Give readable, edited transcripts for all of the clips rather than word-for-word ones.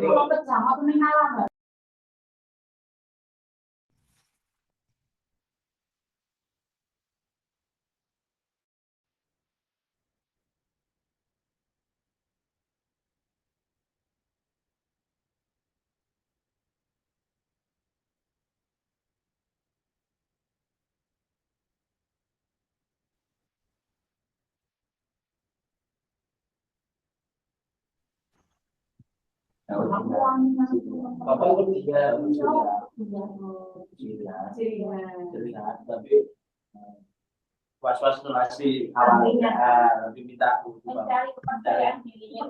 belum bersama pengenalan. Bapak itu tidak, tapi was-was donasi awalnya, tapi minta Mencari kepercayaan dirinya.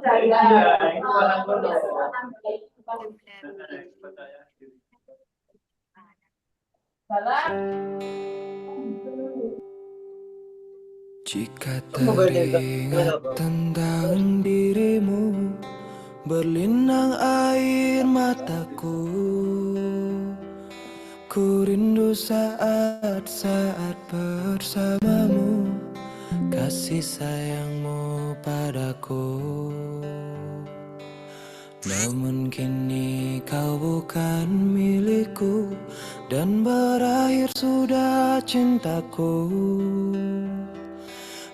Jika teringat tentang dirimu, berlinang air mataku. Ku rindu saat-saat bersamamu, kasih sayangmu padaku. Namun kini kau bukan milikku, dan berakhir sudah cintaku.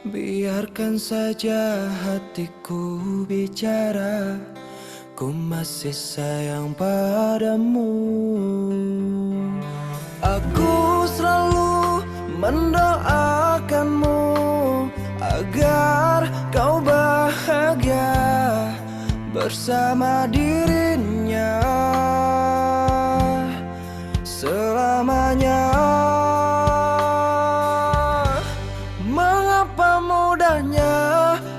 Biarkan saja hatiku bicara, ku masih sayang padamu. Aku selalu mendoakanmu agar kau bahagia bersama dirinya selamanya. Mengapa mudahnya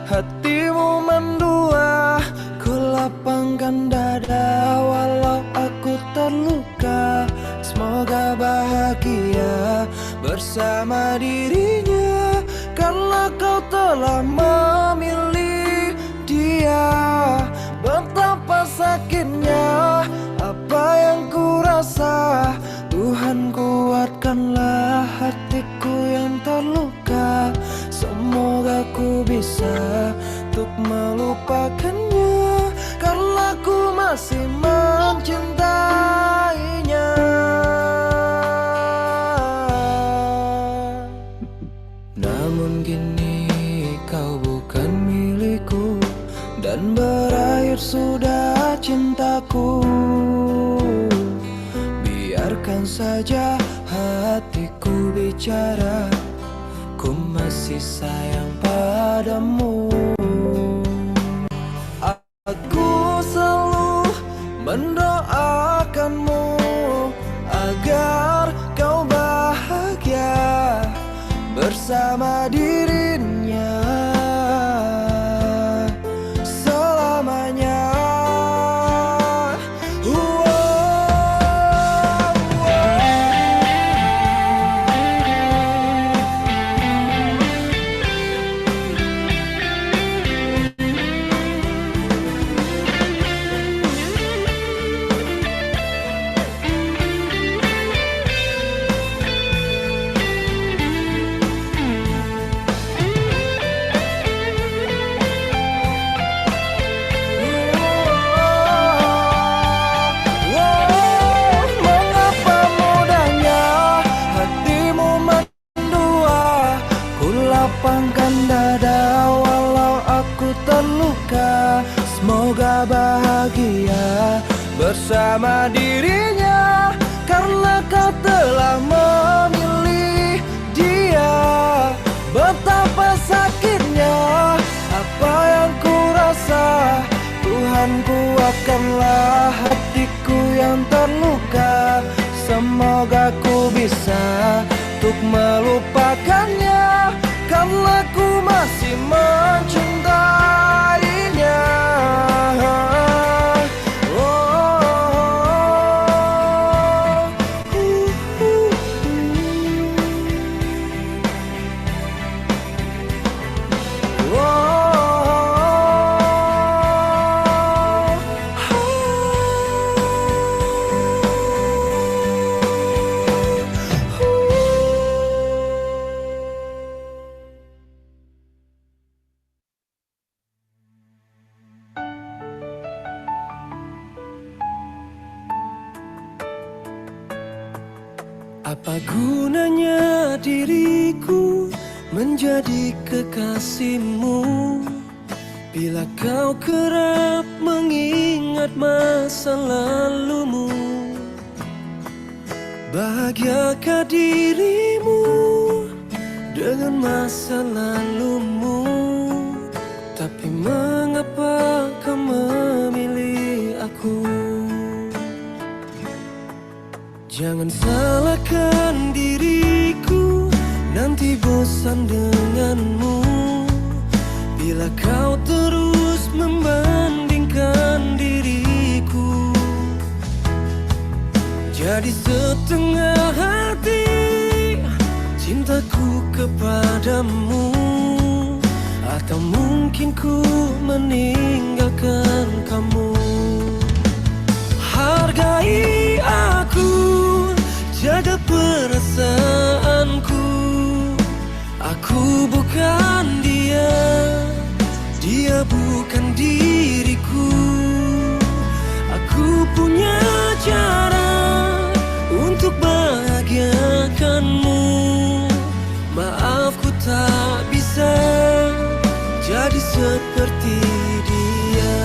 hatimu mendua? Ku lapangkan dada walau aku terluka. Semoga bahagia bersama dirinya, karena kau telah memilih dia. Betapa sakitnya apa yang ku rasa. Tuhan, kuatkanlah hatiku yang terluka. Semoga ku bisa untuk melupakannya, karena ku masih mencintainya. Namun kini kau bukan milikku, dan berakhir sudah cintaku. Biarkan saja hatiku bicara, ku masih sayang padamu. Aku selalu mendoakanmu agar kau bahagia bersama dirinya selamanya. Mengapa mudahnya hatimu mendua? Ku lapangkan dada walau aku terluka. Semoga bahagia bersama dirinya, karena kau telah memilih dia. Betapa sakitnya apa yang ku rasa. Tuhan, kuatkanlah hatiku yang terluka. Semoga ku bisa untuk melupakannya, karena ku masih mencintainya. Apa gunanya diriku menjadi kekasihmu bila kau kerap mengingat masa lalumu? Bahagiakah dirimu dengan masa lalumu? Tapi mengapa kau memilih aku? Jangan salahkan diriku, nanti bosan denganmu bila kau terus membandingkan diriku. Jadi setengah hati cintaku kepadamu, atau mungkin ku meninggalkan kamu. Hargai aku, jaga perasaanku. Aku bukan dia, dia bukan diriku. Aku punya cara untuk bahagiakanmu. Maaf, ku tak bisa jadi seperti dia.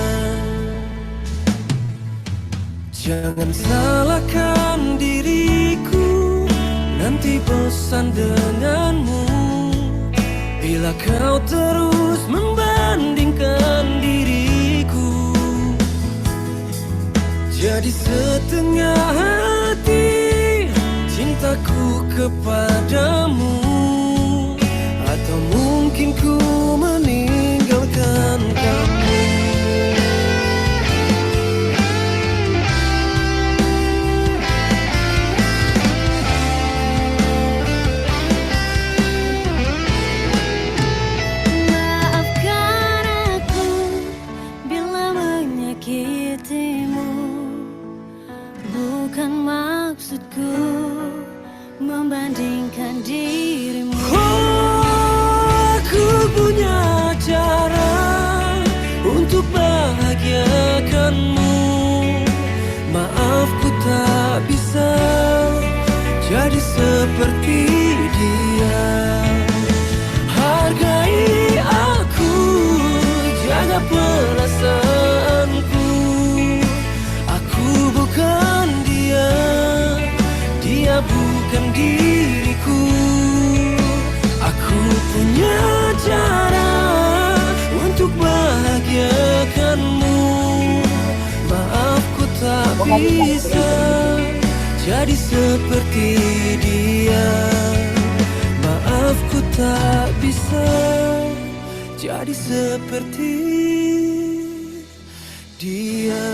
Jangan salahkan diriku, nanti bosan denganmu bila kau terus membandingkan diriku. Jadi setengah hati cintaku kepadamu, atau mungkin ku meninggalkan kamu. Bukan maksudku membandingkan dirimu. Aku punya cara untuk bahagiakanmu. Maaf, ku tak bisa jadi seperti dia. Hargai aku, jaga perasaanku. Aku bukan dia, dia bukan diriku. Aku punya cara untuk bahagiakanmu. Maaf, ku tak bisa jadi seperti dia. Maaf, ku tak bisa jadi seperti dia.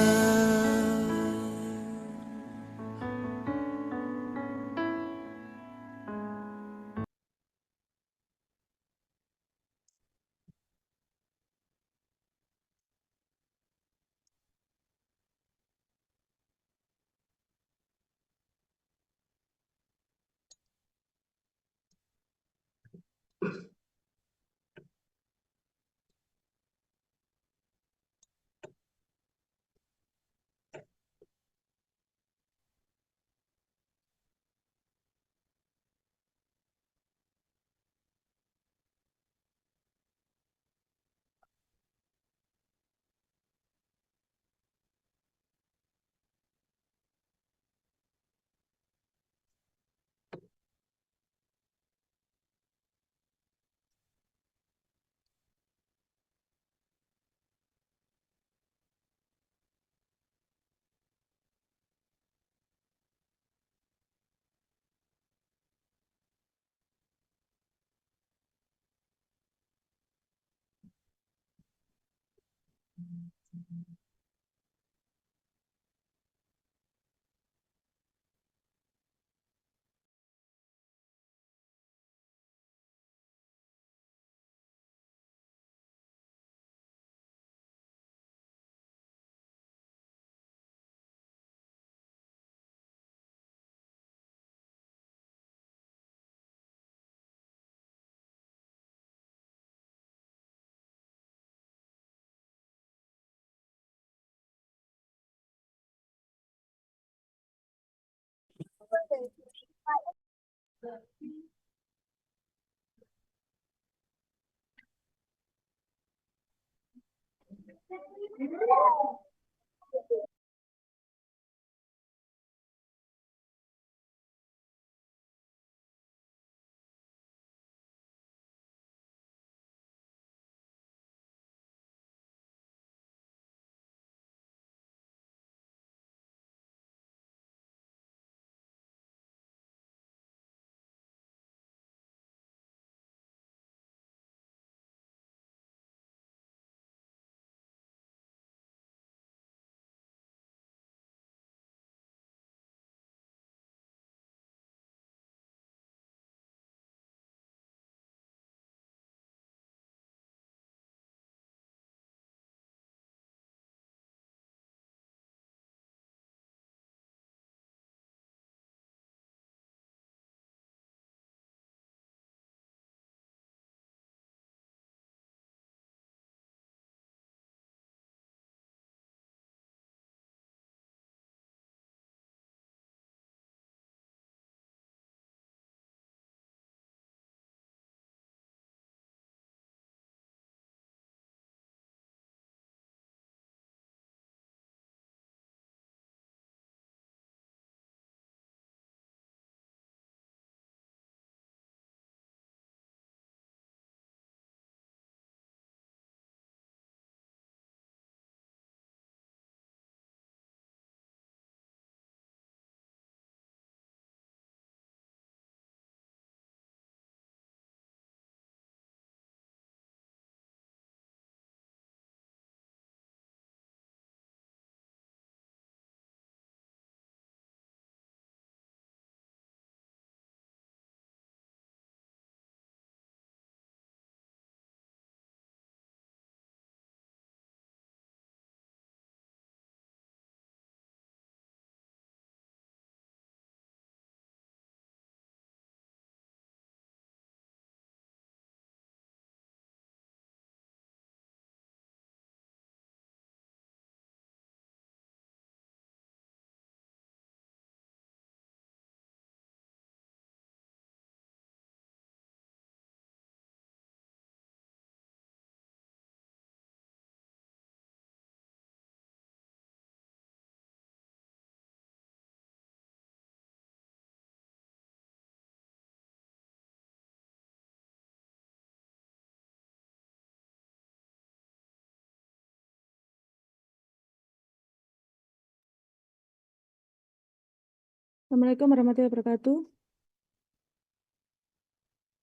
Assalamualaikum warahmatullahi wabarakatuh.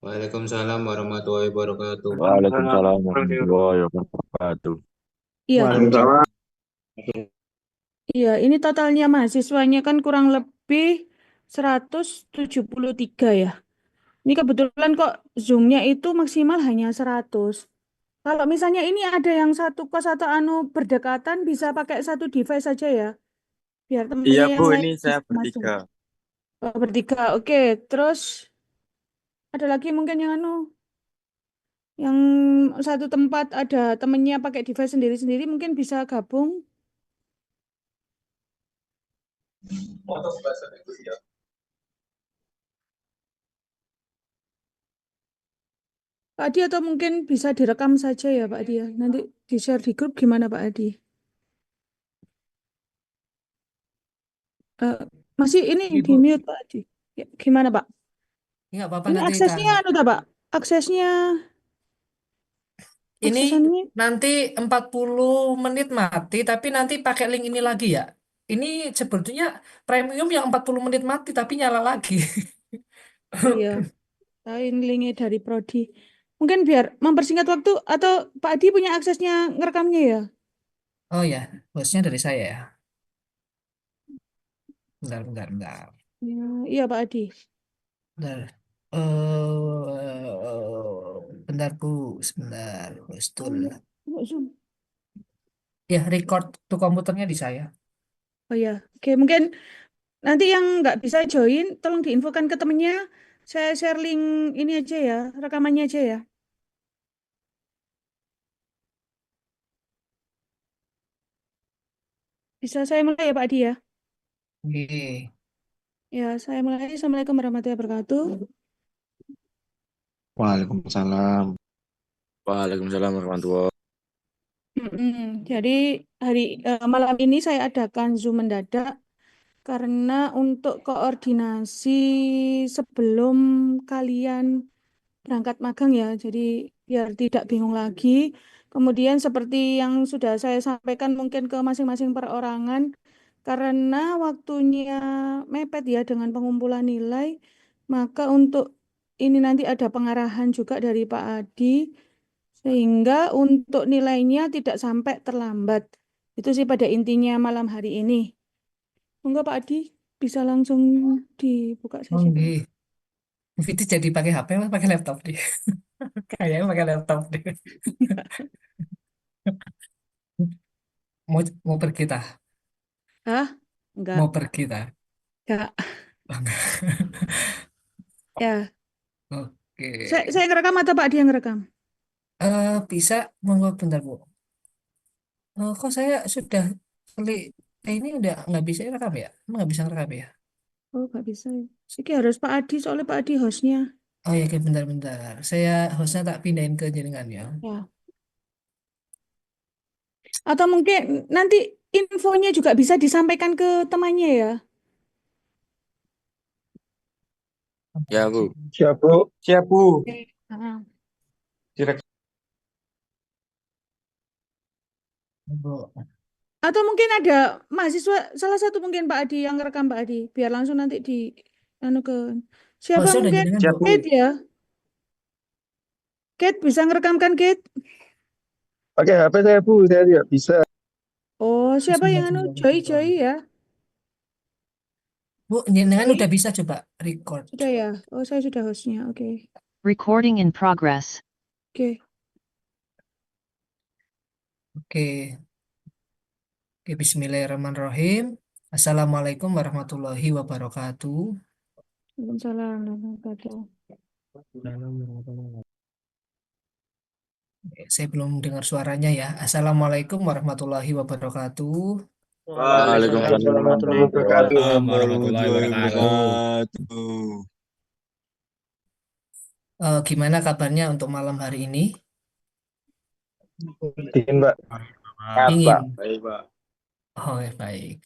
Waalaikumsalam warahmatullahi wabarakatuh. Waalaikumsalam warahmatullahi wabarakatuh. Iya, Waalaikumsalam. iya, ini totalnya mahasiswanya kan kurang lebih 173 ya. Ini kebetulan kok Zoom-nya itu maksimal hanya 100. Kalau misalnya ini ada yang satu kos atau anu berdekatan bisa pakai satu device saja ya. Biar Iya temennya Bu, yang lain ini saya bisa masuk. bertiga. Oh, bertiga. Oke, terus ada lagi mungkin yang anu yang satu tempat ada temennya pakai device sendiri-sendiri mungkin bisa gabung. Pak Adi atau mungkin bisa direkam saja ya Pak Adi ya. Nanti di-share di grup gimana Pak Adi? Eh, masih ini di Ibu, mute Pak Adi. Ya, gimana Pak? nggak apa-apa Ini nanti aksesnya Kak. anu tak Pak? Aksesnya Ini aksesannya nanti 40 menit mati, tapi nanti pakai link ini lagi ya. Ini sebetulnya premium yang 40 menit mati, tapi nyala lagi. iya, tahu ini linknya dari Prodi. Mungkin biar mempersingkat waktu atau Pak Adi punya aksesnya ngerekamnya ya? Oh ya, hostnya dari saya ya. Bentar, bentar, bentar. Ya, iya Pak Adi. Bentar. Bentar Bu, sebentar. Oh, Hostul. nggak Zoom. Ya, record tuh komputernya di saya. Oh ya, oke mungkin nanti yang nggak bisa join tolong diinfokan ke temennya. Saya share link ini aja ya, rekamannya aja ya. Bisa saya mulai ya Pak Adi ya? Oke. Ya, saya mulai. Assalamualaikum warahmatullahi wabarakatuh. Waalaikumsalam. Waalaikumsalam warahmatullahi. Jadi malam ini saya adakan Zoom mendadak karena untuk koordinasi sebelum kalian berangkat magang ya. Jadi biar tidak bingung lagi. Kemudian seperti yang sudah saya sampaikan mungkin ke masing-masing perorangan, karena waktunya mepet ya dengan pengumpulan nilai, maka untuk ini nanti ada pengarahan juga dari Pak Adi, sehingga untuk nilainya tidak sampai terlambat. Itu sih pada intinya malam hari ini. Monggo Pak Adi bisa langsung dibuka Oh, sesi. nggih. Bu Fitri jadi pakai HP atau pakai laptop deh? Kayaknya pakai laptop deh. Mau mau pergi tah? Hah? Enggak. Mau pergi tah? Enggak. Oh, enggak. Ya. Oke. Saya ngerekam atau Pak Adi yang ngerekam? Bisa monggo bentar Bu. Kok saya sudah klik ini udah nggak bisa rekam ya? Emang nggak bisa rekam ya? Oh, nggak bisa ya. Ini harus Pak Adi, soalnya Pak Adi hostnya. Oh ya, oke, bentar-bentar. Saya hostnya tak pindahin ke jaringan ya. Ya. Atau mungkin nanti infonya juga bisa disampaikan ke temannya ya. Ya, Bu. Siap, Bu. Siap, Bu. Ah. Direk- Bu. Atau mungkin ada mahasiswa, salah satu mungkin Pak Adi yang ngerekam Pak Adi, biar langsung nanti di anu ke siapa Hostnya udah mungkin jaringan Siap, Bu. Bu. Kate ya. Kate bisa ngerekamkan Kate? Pakai HP saya, Bu. Saya tidak bisa. Oh, siapa yang anu Joy Bismillahirrahmanirrahim. ya? Bu, jenengan Joy? udah bisa coba record. Sudah ya. Oh, saya sudah hostnya. Oke. Recording in progress. Oke. Oke. Oke, Bismillahirrahmanirrahim. Assalamualaikum warahmatullahi wabarakatuh. Waalaikumsalam warahmatullahi wabarakatuh. Saya belum dengar suaranya ya. Assalamualaikum warahmatullahi wabarakatuh. Waalaikumsalam warahmatullahi wabarakatuh. Warahmatullahi wabarakatuh. Gimana kabarnya untuk malam hari ini? Dingin, Pak. Dingin. Baik, Pak. Oh, ya, baik.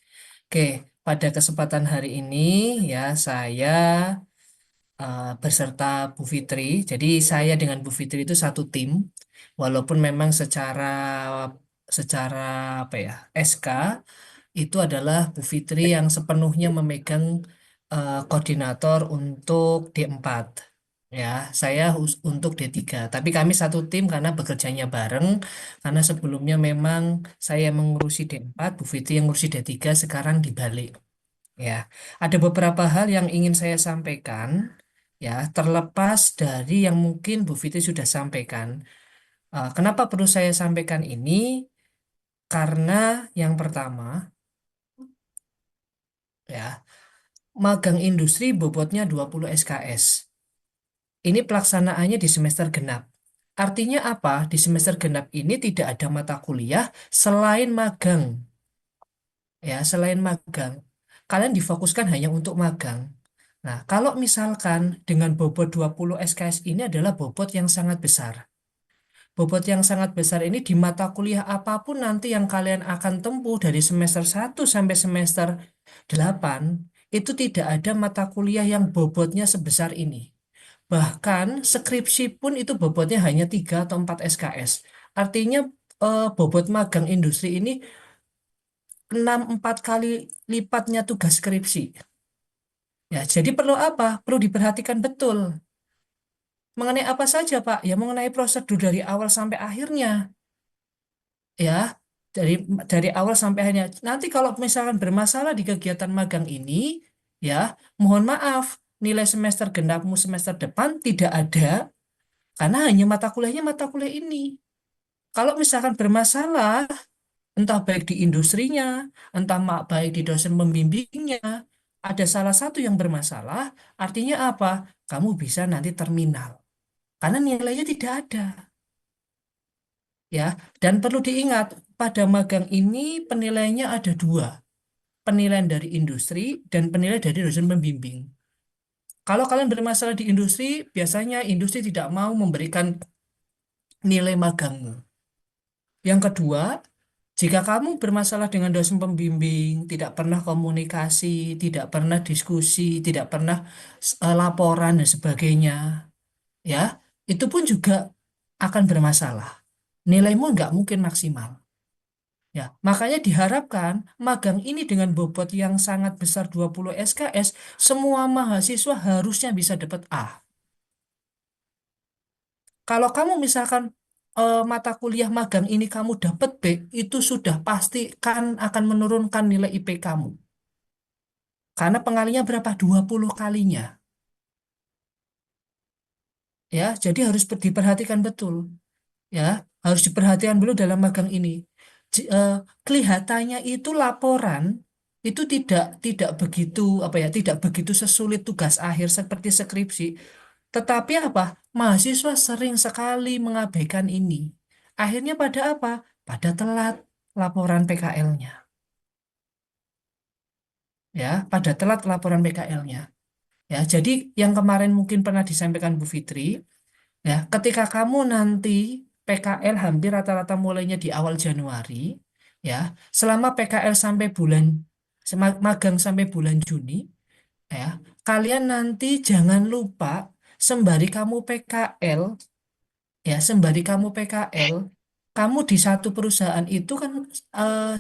Oke, pada kesempatan hari ini ya saya beserta Bu Fitri. Jadi saya dengan Bu Fitri itu satu tim, walaupun memang secara secara apa ya SK itu adalah Bu Fitri yang sepenuhnya memegang koordinator untuk D4. Ya, saya untuk D3. Tapi kami satu tim karena bekerjanya bareng. Karena sebelumnya memang saya mengurusi D4, Bu Fitri yang ngurusi D3, sekarang dibalik. Ya, ada beberapa hal yang ingin saya sampaikan. Ya, terlepas dari yang mungkin Bu Fitri sudah sampaikan. Kenapa perlu saya sampaikan ini? Karena yang pertama, ya, magang industri bobotnya 20 SKS. Ini pelaksanaannya di semester genap. Artinya apa? Di semester genap ini tidak ada mata kuliah selain magang. Ya, selain magang. Kalian difokuskan hanya untuk magang. Nah, kalau misalkan dengan bobot 20 SKS ini adalah bobot yang sangat besar. Bobot yang sangat besar ini di mata kuliah apapun nanti yang kalian akan tempuh dari semester 1 sampai semester 8, itu tidak ada mata kuliah yang bobotnya sebesar ini. Bahkan skripsi pun itu bobotnya hanya 3 atau 4 SKS. Artinya bobot magang industri ini 4 kali lipatnya tugas skripsi. Ya, jadi perlu apa? Perlu diperhatikan betul. Mengenai apa saja, Pak? Ya, mengenai prosedur dari awal sampai akhirnya. Ya, dari awal sampai akhirnya. Nanti kalau misalkan bermasalah di kegiatan magang ini, ya, mohon maaf, nilai semester genapmu semester depan tidak ada, karena hanya mata kuliahnya mata kuliah ini. Kalau misalkan bermasalah, entah baik di industrinya, entah baik di dosen pembimbingnya, ada salah satu yang bermasalah, artinya apa? Kamu bisa nanti terminal. Karena nilainya tidak ada. Ya, dan perlu diingat, pada magang ini penilaiannya ada 2. penilaian dari industri dan penilaian dari dosen pembimbing. Kalau kalian bermasalah di industri, biasanya industri tidak mau memberikan nilai magangmu. Yang kedua, jika kamu bermasalah dengan dosen pembimbing, tidak pernah komunikasi, tidak pernah diskusi, tidak pernah laporan dan sebagainya, ya, itu pun juga akan bermasalah. Nilaimu nggak mungkin maksimal. Ya, makanya diharapkan magang ini dengan bobot yang sangat besar 20 SKS, semua mahasiswa harusnya bisa dapat A. Kalau kamu misalkan mata kuliah magang ini kamu dapat B, itu sudah pasti kan akan menurunkan nilai IP kamu. Karena pengalinya berapa? 20 kalinya. Ya, jadi harus diperhatikan betul. Ya, harus diperhatikan dulu dalam magang ini. Kelihatannya itu laporan itu tidak begitu apa ya, tidak begitu sesulit tugas akhir seperti skripsi. Tetapi apa? Mahasiswa sering sekali mengabaikan ini. Akhirnya pada apa? Pada telat laporan PKL-nya. Ya, pada telat laporan PKL-nya. Ya, jadi yang kemarin mungkin pernah disampaikan Bu Fitri, ya, ketika kamu nanti PKL hampir rata-rata mulainya di awal Januari, ya, selama PKL sampai magang sampai bulan Juni, ya, kalian nanti jangan lupa sembari kamu PKL, ya, sembari kamu PKL, kamu di satu perusahaan itu kan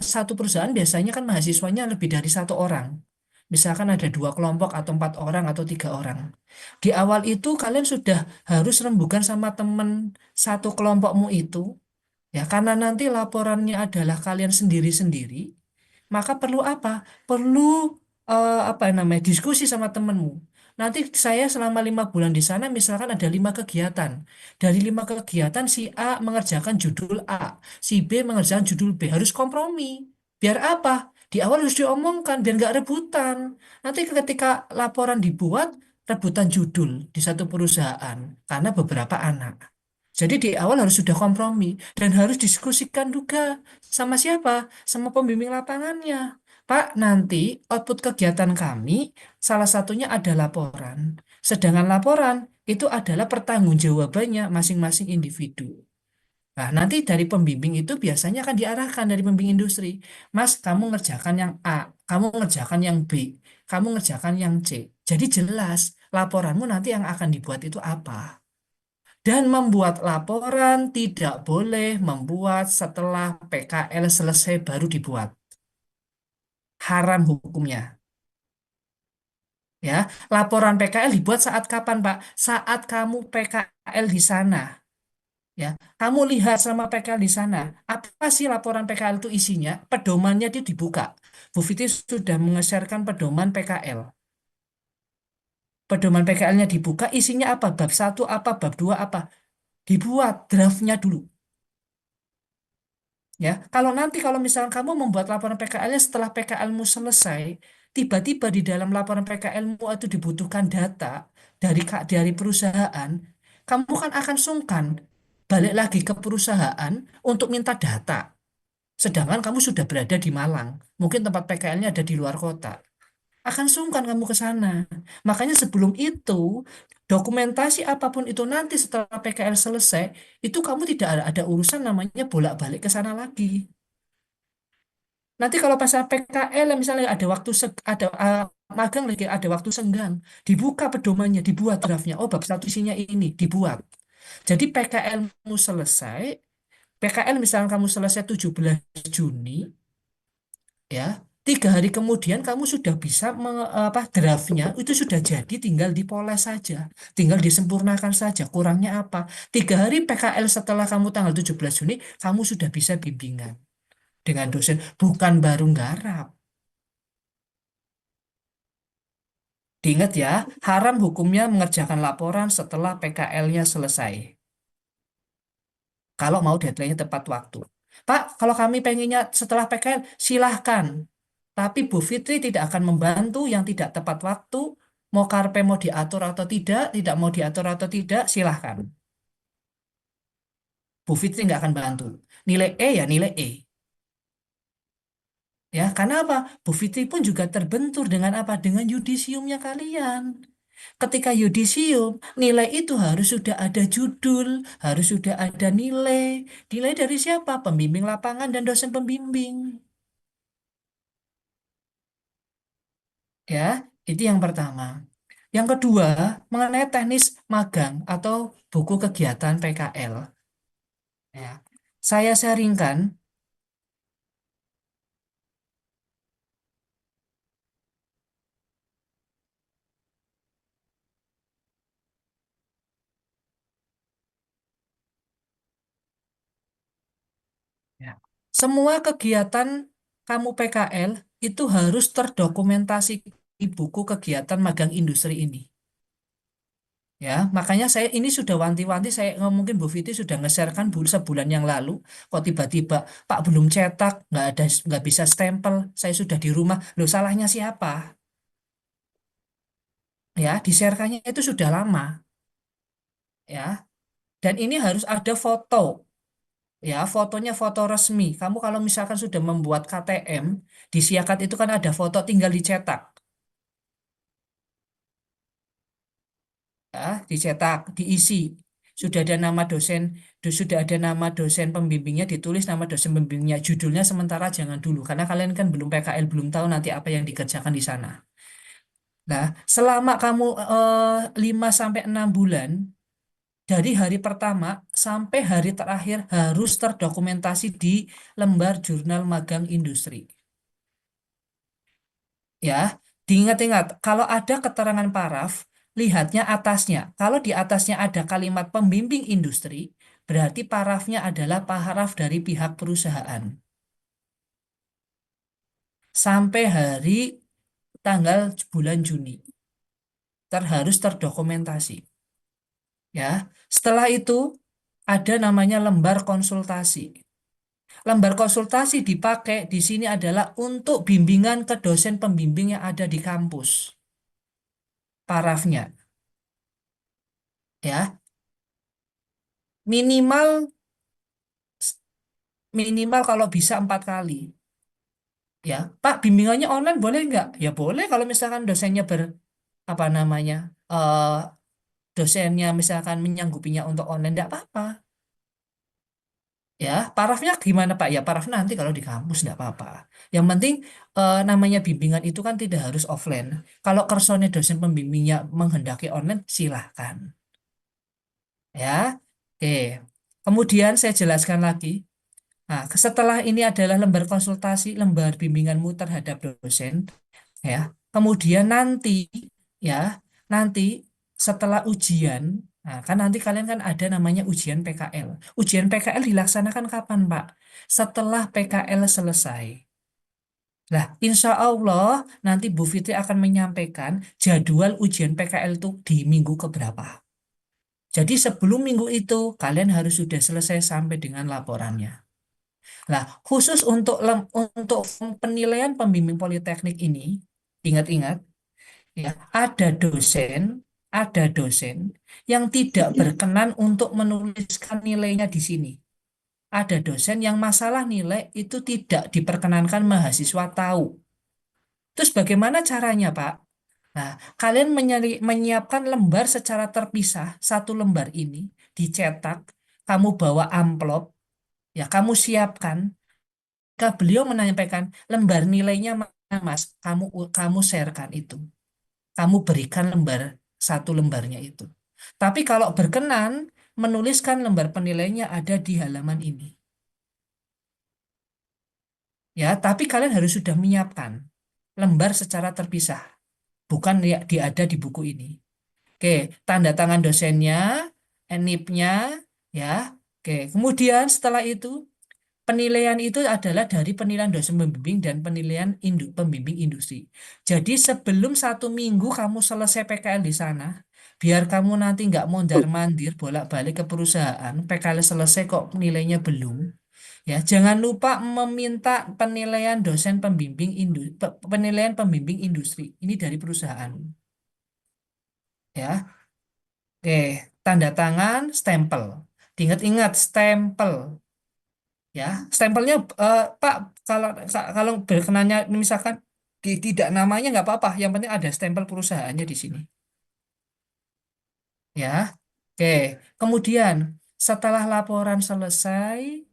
satu perusahaan biasanya kan mahasiswanya lebih dari 1 orang. Misalkan ada 2 kelompok atau 4 orang atau 3 orang. Di awal itu kalian sudah harus rembukan sama teman satu kelompokmu itu, ya karena nanti laporannya adalah kalian sendiri-sendiri, maka perlu apa? Perlu apa namanya diskusi sama temenmu. Nanti saya selama 5 bulan di sana, misalkan ada 5 kegiatan. Dari 5 kegiatan si A mengerjakan judul A, si B mengerjakan judul B. Harus kompromi. Biar apa? Di awal harus diomongkan biar nggak rebutan. Nanti ketika laporan dibuat, rebutan judul di satu perusahaan karena beberapa anak. Jadi di awal harus sudah kompromi dan harus diskusikan juga sama siapa? Sama pembimbing lapangannya. Pak, nanti output kegiatan kami salah satunya ada laporan. Sedangkan laporan itu adalah pertanggungjawabannya masing-masing individu. Nah, nanti dari pembimbing itu biasanya akan diarahkan dari pembimbing industri. Mas, kamu ngerjakan yang A, kamu ngerjakan yang B, kamu ngerjakan yang C. Jadi jelas laporanmu nanti yang akan dibuat itu apa. Dan membuat laporan tidak boleh membuat setelah PKL selesai baru dibuat. Haram hukumnya. Ya, laporan PKL dibuat saat kapan, Pak? Saat kamu PKL di sana. Ya, kamu lihat sama PKL di sana. Apa sih laporan PKL itu isinya? Pedomannya itu dibuka. Bu Fitri sudah mengeserkan pedoman PKL. Pedoman PKL-nya dibuka, isinya apa? Bab 1 apa, bab 2 apa? Dibuat draftnya dulu. Ya, kalau misalnya kamu membuat laporan PKL-nya setelah PKL-mu selesai, tiba-tiba di dalam laporan PKL-mu itu dibutuhkan data dari perusahaan, kamu kan akan sungkan balik lagi ke perusahaan untuk minta data. Sedangkan kamu sudah berada di Malang, mungkin tempat PKL-nya ada di luar kota. Akan sungkan kamu ke sana. Makanya sebelum itu, dokumentasi apapun itu nanti setelah PKL selesai, itu kamu tidak ada urusan namanya bolak-balik ke sana lagi. Nanti kalau pas PKL misalnya ada waktu ada magang lagi, ada waktu senggang, dibuka pedomannya, dibuat draftnya. Oh, bab 1 isinya ini dibuat. Jadi PKL-mu selesai, PKL misalnya kamu selesai 17 Juni, ya 3 hari kemudian kamu sudah bisa draftnya itu sudah jadi, tinggal dipoles saja, tinggal disempurnakan saja kurangnya apa. 3 hari PKL setelah kamu tanggal 17 Juni kamu sudah bisa bimbingan dengan dosen, bukan baru nggarap. Diingat ya, haram hukumnya mengerjakan laporan setelah PKL-nya selesai. Kalau mau deadline-nya tepat waktu. Pak, kalau kami pengennya setelah PKL, silahkan. Tapi Bu Fitri tidak akan membantu yang tidak tepat waktu. Mau karpe mau diatur atau tidak mau diatur atau tidak, silahkan. Bu Fitri nggak akan bantu. Nilai E ya nilai E. Ya, karena apa? Bu Fitri pun juga terbentur dengan apa? Dengan yudisiumnya kalian. Ketika yudisium, nilai itu harus sudah ada judul, harus sudah ada nilai. Nilai dari siapa? Pembimbing lapangan dan dosen pembimbing. Ya, itu yang pertama. Yang kedua, mengenai teknis magang atau buku kegiatan PKL. Ya, saya sharingkan. Ya. Semua kegiatan kamu PKL itu harus terdokumentasi di buku kegiatan magang industri ini. Ya, makanya saya ini sudah wanti-wanti, saya mungkin Bu Fiti sudah nge-sharekan sebulan yang lalu, kok tiba-tiba Pak belum cetak, nggak bisa stempel, saya sudah di rumah, loh salahnya siapa? Ya, di-sharekannya itu sudah lama, ya. Dan ini harus ada foto, ya, fotonya foto resmi. Kamu kalau misalkan sudah membuat KTM, di Siakat itu kan ada foto tinggal dicetak. Ya, dicetak, diisi. Sudah ada nama dosen, sudah ada nama dosen pembimbingnya, ditulis nama dosen pembimbingnya. Judulnya sementara jangan dulu, karena kalian kan belum PKL, belum tahu nanti apa yang dikerjakan di sana. Nah, selama kamu 5 sampai 6 bulan, dari hari pertama sampai hari terakhir harus terdokumentasi di lembar jurnal magang industri. Ya, diingat-ingat, kalau ada keterangan paraf, lihatnya atasnya. Kalau di atasnya ada kalimat pembimbing industri, berarti parafnya adalah paraf dari pihak perusahaan. Sampai hari tanggal bulan Juni. Harus terdokumentasi. Ya, setelah itu ada namanya lembar konsultasi. Lembar konsultasi dipakai di sini adalah untuk bimbingan ke dosen pembimbing yang ada di kampus. Parafnya. Ya, minimal minimal kalau bisa 4 kali. Ya, Pak, bimbingannya online boleh nggak? Ya boleh kalau misalkan dosennya apa namanya, dosennya misalkan menyanggupinya untuk online, nggak apa-apa. Ya, parafnya gimana Pak? Ya paraf nanti kalau di kampus nggak apa-apa. Yang penting namanya bimbingan itu kan tidak harus offline. Kalau kersone dosen pembimbingnya menghendaki online, silahkan. Ya, oke. Kemudian saya jelaskan lagi. Nah, setelah ini adalah lembar konsultasi, lembar bimbinganmu terhadap dosen, ya. Kemudian nanti, ya, nanti setelah ujian, nah, kan nanti kalian kan ada namanya ujian PKL. Ujian PKL dilaksanakan kapan, Pak? Setelah PKL selesai. Nah, insya Allah nanti Bu Fitri akan menyampaikan jadwal ujian PKL itu di minggu keberapa. Jadi sebelum minggu itu, kalian harus sudah selesai sampai dengan laporannya. Nah, khusus untuk penilaian pembimbing politeknik ini, ingat-ingat ya, ada dosen yang tidak berkenan untuk menuliskan nilainya di sini. Ada dosen yang masalah nilai itu tidak diperkenankan mahasiswa tahu. Terus bagaimana caranya, Pak? Nah, kalian menyiapkan lembar secara terpisah, satu lembar ini dicetak, kamu bawa amplop, ya kamu siapkan. Beliau menyampaikan lembar nilainya mana Mas, kamu sharekan itu. Kamu berikan satu lembarnya itu. Tapi kalau berkenan menuliskan lembar penilaiannya ada di halaman ini. Ya, tapi kalian harus sudah menyiapkan lembar secara terpisah, bukan ada di buku ini. Oke, tanda tangan dosennya, NIP-nya, ya. Oke, kemudian setelah itu penilaian itu adalah dari penilaian dosen pembimbing dan penilaian pembimbing industri. Jadi sebelum 1 minggu kamu selesai PKL di sana, biar kamu nanti nggak mondar-mandir bolak-balik ke perusahaan, PKL selesai kok nilainya belum. Ya, jangan lupa meminta penilaian dosen pembimbing penilaian pembimbing industri. Ini dari perusahaan. Ya, oke, tanda tangan, stempel. Diingat-ingat stempel. Ya, stempelnya Pak, kalau berkenanya misalkan tidak namanya nggak apa-apa, yang penting ada stempel perusahaannya di sini. Ya, oke. Kemudian setelah laporan selesai,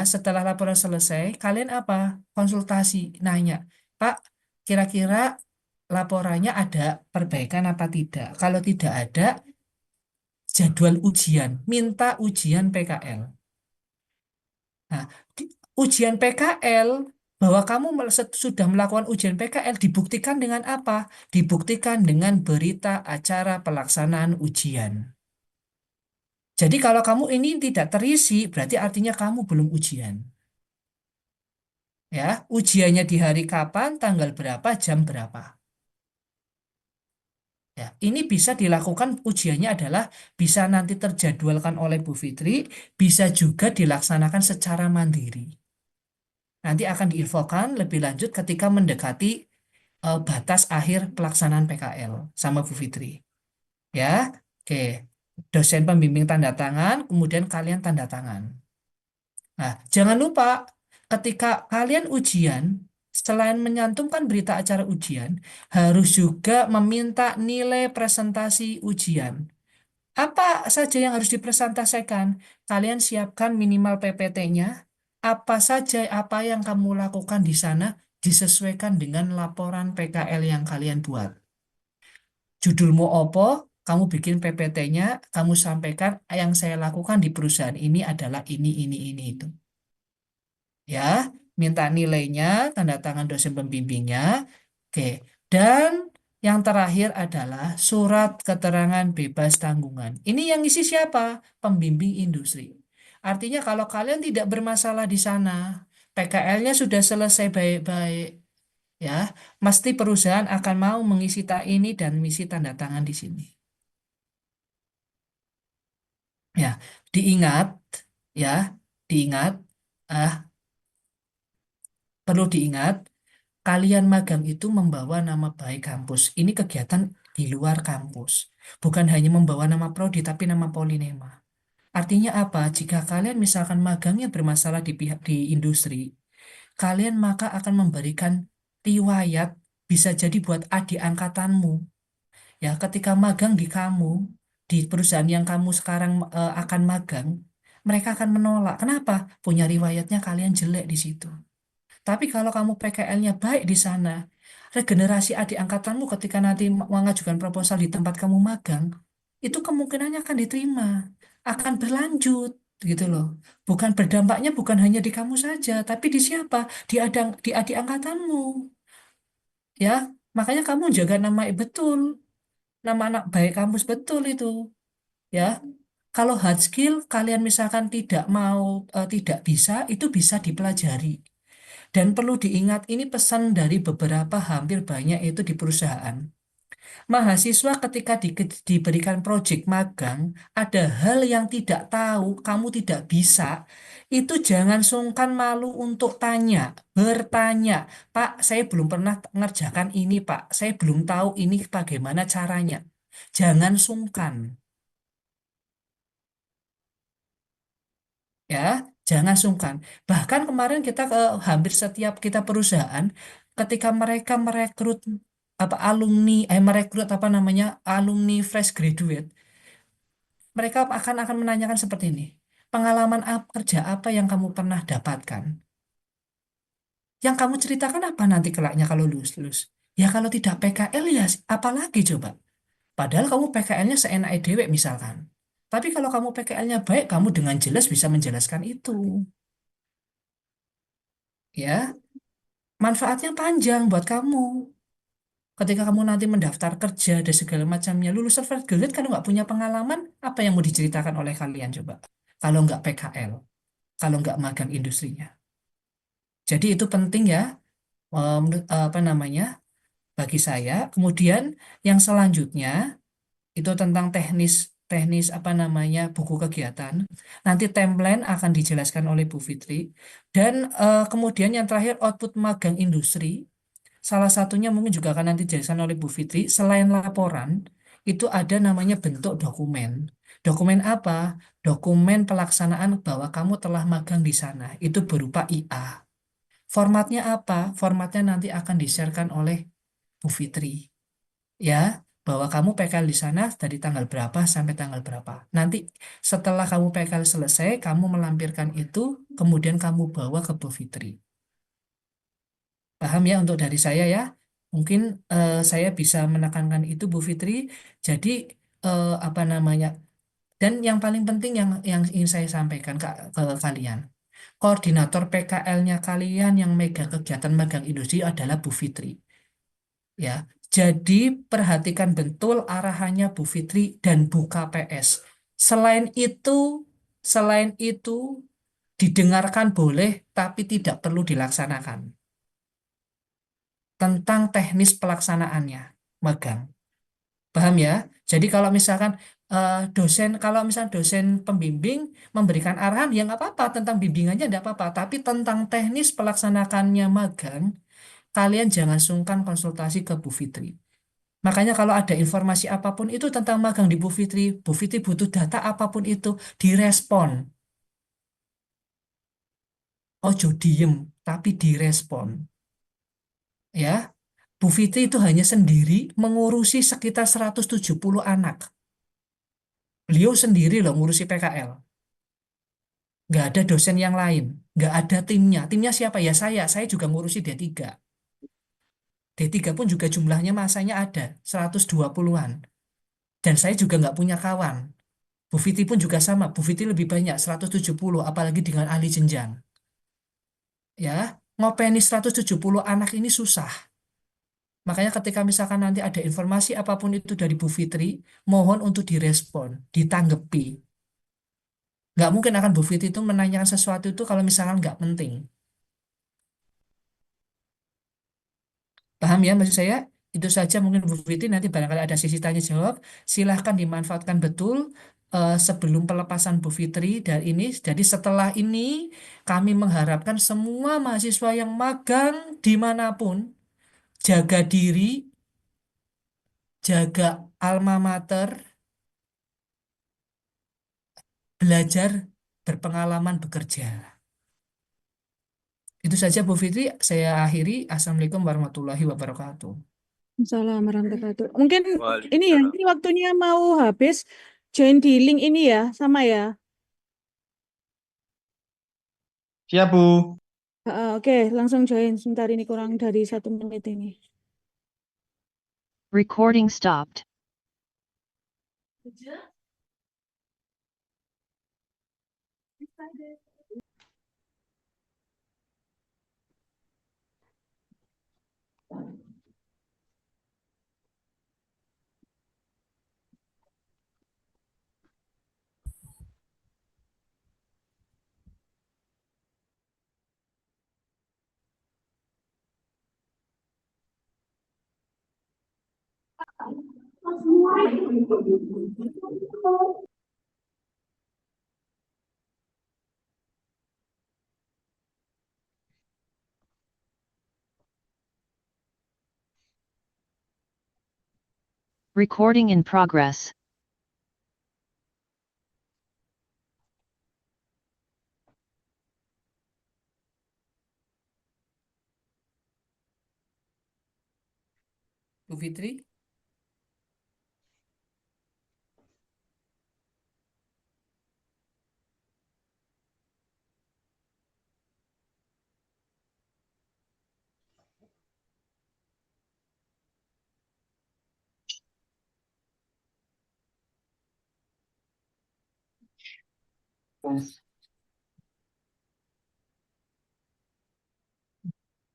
setelah laporan selesai, kalian apa? Konsultasi, nanya, Pak, kira-kira laporannya ada perbaikan apa tidak? Kalau tidak ada, jadwal ujian, minta ujian PKL. Nah, ujian PKL bahwa kamu sudah melakukan ujian PKL dibuktikan dengan apa? Dibuktikan dengan berita acara pelaksanaan ujian. Jadi kalau kamu ini tidak terisi, berarti artinya kamu belum ujian. Ya, ujiannya di hari kapan, tanggal berapa, jam berapa. Ya, ini bisa dilakukan ujiannya adalah bisa nanti terjadwalkan oleh Bu Fitri, bisa juga dilaksanakan secara mandiri. Nanti akan diinfokan lebih lanjut ketika mendekati batas akhir pelaksanaan PKL sama Bu Fitri. Ya, oke. Dosen pembimbing tanda tangan, kemudian kalian tanda tangan. Nah, jangan lupa ketika kalian ujian, selain menyantumkan berita acara ujian, harus juga meminta nilai presentasi ujian. Apa saja yang harus dipresentasikan? Kalian siapkan minimal PPT-nya. Apa saja apa yang kamu lakukan di sana disesuaikan dengan laporan PKL yang kalian buat. Judulmu opo, kamu bikin PPT-nya, kamu sampaikan yang saya lakukan di perusahaan ini adalah ini, itu. Ya, minta nilainya, tanda tangan dosen pembimbingnya. Oke, dan yang terakhir adalah surat keterangan bebas tanggungan. Ini yang isi siapa? Pembimbing industri. Artinya kalau kalian tidak bermasalah di sana, PKL-nya sudah selesai baik-baik, ya, mesti perusahaan akan mau mengisi ini dan mengisi tanda tangan di sini. Ya, diingat, ya, diingat, ah, perlu diingat, kalian magang itu membawa nama baik kampus. Ini kegiatan di luar kampus. Bukan hanya membawa nama prodi, tapi nama Polinema. Artinya apa? Jika kalian misalkan magangnya bermasalah di pihak di industri, kalian maka akan memberikan riwayat bisa jadi buat adik angkatanmu. Ya, ketika magang di kamu, di perusahaan yang kamu sekarang akan magang, mereka akan menolak. Kenapa? Punya riwayatnya kalian jelek di situ. Tapi kalau kamu PKL-nya baik di sana, regenerasi adik angkatanmu ketika nanti mengajukan proposal di tempat kamu magang, itu kemungkinannya akan diterima, akan berlanjut, gitu loh. Bukan berdampaknya bukan hanya di kamu saja, tapi di siapa? Di adik angkatanmu. Ya, makanya kamu jaga nama betul, nama anak baik kampus betul itu. Ya, kalau hard skill kalian misalkan tidak mau, tidak bisa, itu bisa dipelajari. Dan perlu diingat, ini pesan dari beberapa hampir banyak itu di perusahaan. Mahasiswa ketika diberikan proyek magang, ada hal yang tidak tahu, kamu tidak bisa, itu jangan sungkan malu untuk bertanya. Pak, saya belum pernah mengerjakan ini, Pak. Saya belum tahu ini bagaimana caranya. Jangan sungkan. Ya, jangan sungkan. Bahkan kemarin kita ke hampir setiap kita perusahaan, ketika mereka merekrut merekrut alumni fresh graduate, mereka akan menanyakan seperti ini. Pengalaman kerja apa yang kamu pernah dapatkan? Yang kamu ceritakan apa nanti kelaknya kalau lulus? Ya kalau tidak PKL ya apalagi coba. Padahal kamu PKL-nya seenak dewek misalkan. Tapi kalau kamu PKL-nya baik, kamu dengan jelas bisa menjelaskan itu. Ya, manfaatnya panjang buat kamu. Ketika kamu nanti mendaftar kerja dan segala macamnya, lulusan fresh graduate kalau nggak punya pengalaman, apa yang mau diceritakan oleh kalian coba? Kalau nggak PKL, kalau nggak magang industrinya. Jadi itu penting ya, bagi saya. Kemudian yang selanjutnya itu tentang teknis teknis buku kegiatan. Nanti timeline akan dijelaskan oleh Bu Fitri. Dan kemudian yang terakhir output magang industri. Salah satunya mungkin juga akan nanti dijelaskan oleh Bu Fitri. Selain laporan, itu ada namanya bentuk dokumen. Dokumen apa? Dokumen pelaksanaan bahwa kamu telah magang di sana. Itu berupa IA. Formatnya apa? Formatnya nanti akan di-sharekan oleh Bu Fitri. Ya, bahwa kamu PKL di sana dari tanggal berapa sampai tanggal berapa. Nanti setelah kamu PKL selesai, kamu melampirkan itu, kemudian kamu bawa ke Bu Fitri. Paham ya untuk dari saya ya? Mungkin saya bisa menekankan itu Bu Fitri. Jadi apa namanya? Dan yang paling penting yang ingin saya sampaikan ke kalian, koordinator PKL-nya kalian yang megang kegiatan magang industri adalah Bu Fitri. Ya, jadi perhatikan betul arahannya Bu Fitri dan Bu KPS. Selain itu didengarkan boleh, tapi tidak perlu dilaksanakan. Tentang teknis pelaksanaannya magang. Paham ya? Jadi kalau misalkan dosen pembimbing memberikan arahan, ya nggak apa-apa, tentang bimbingannya nggak apa-apa. Tapi tentang teknis pelaksanakannya magang, kalian jangan sungkan konsultasi ke Bu Fitri. Makanya kalau ada informasi apapun itu tentang magang di Bu Fitri butuh data apapun itu, direspon. Ojo diem, tapi direspon. Ya, Bu Fitri itu hanya sendiri mengurusi sekitar 170 anak. Beliau sendiri loh ngurusi PKL. Nggak ada dosen yang lain. Nggak ada timnya. Timnya siapa? Ya saya juga ngurusi D3. D3 pun juga jumlahnya masanya ada, 120-an. Dan saya juga nggak punya kawan. Bu Fitri pun juga sama. Bu Fitri lebih banyak, 170, apalagi dengan ahli jenjang. Ya, ngopeni 170 anak ini susah. Makanya ketika misalkan nanti ada informasi apapun itu dari Bu Fitri, mohon untuk direspon, ditanggepi. Nggak mungkin akan Bu Fitri itu menanyakan sesuatu itu kalau misalkan nggak penting. Paham ya maksud saya? Itu saja mungkin Bu Fitri, nanti barangkali ada sesi tanya jawab. Silahkan dimanfaatkan betul sebelum pelepasan Bu Fitri dari ini. Jadi setelah ini kami mengharapkan semua mahasiswa yang magang dimanapun, jaga diri, jaga alma mater, belajar, berpengalaman bekerja. Itu saja Bu Fitri, saya akhiri. Assalamualaikum warahmatullahi wabarakatuh. Assalamualaikum warahmatullahi wabarakatuh. Mungkin ini ya, Waalaikumsalam. ini waktunya mau habis. Join di link ini ya, sama ya. Siap, Bu. Oke, langsung join. Sebentar ini kurang dari 1 menit ini. Recording stopped. Recording in progress. Bu Fitri?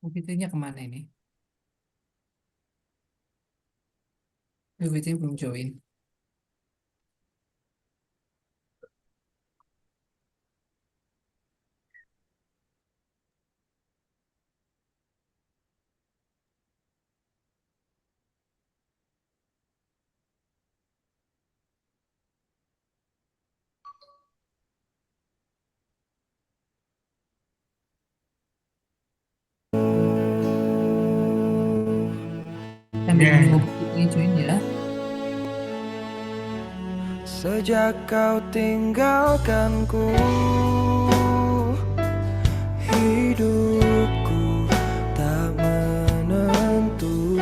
Bu Fitrinya kemana ini? Bu Fitri belum join. Sambil menunggu Bu Fitri join ya. Sejak kau tinggalkanku, hidupku tak menentu.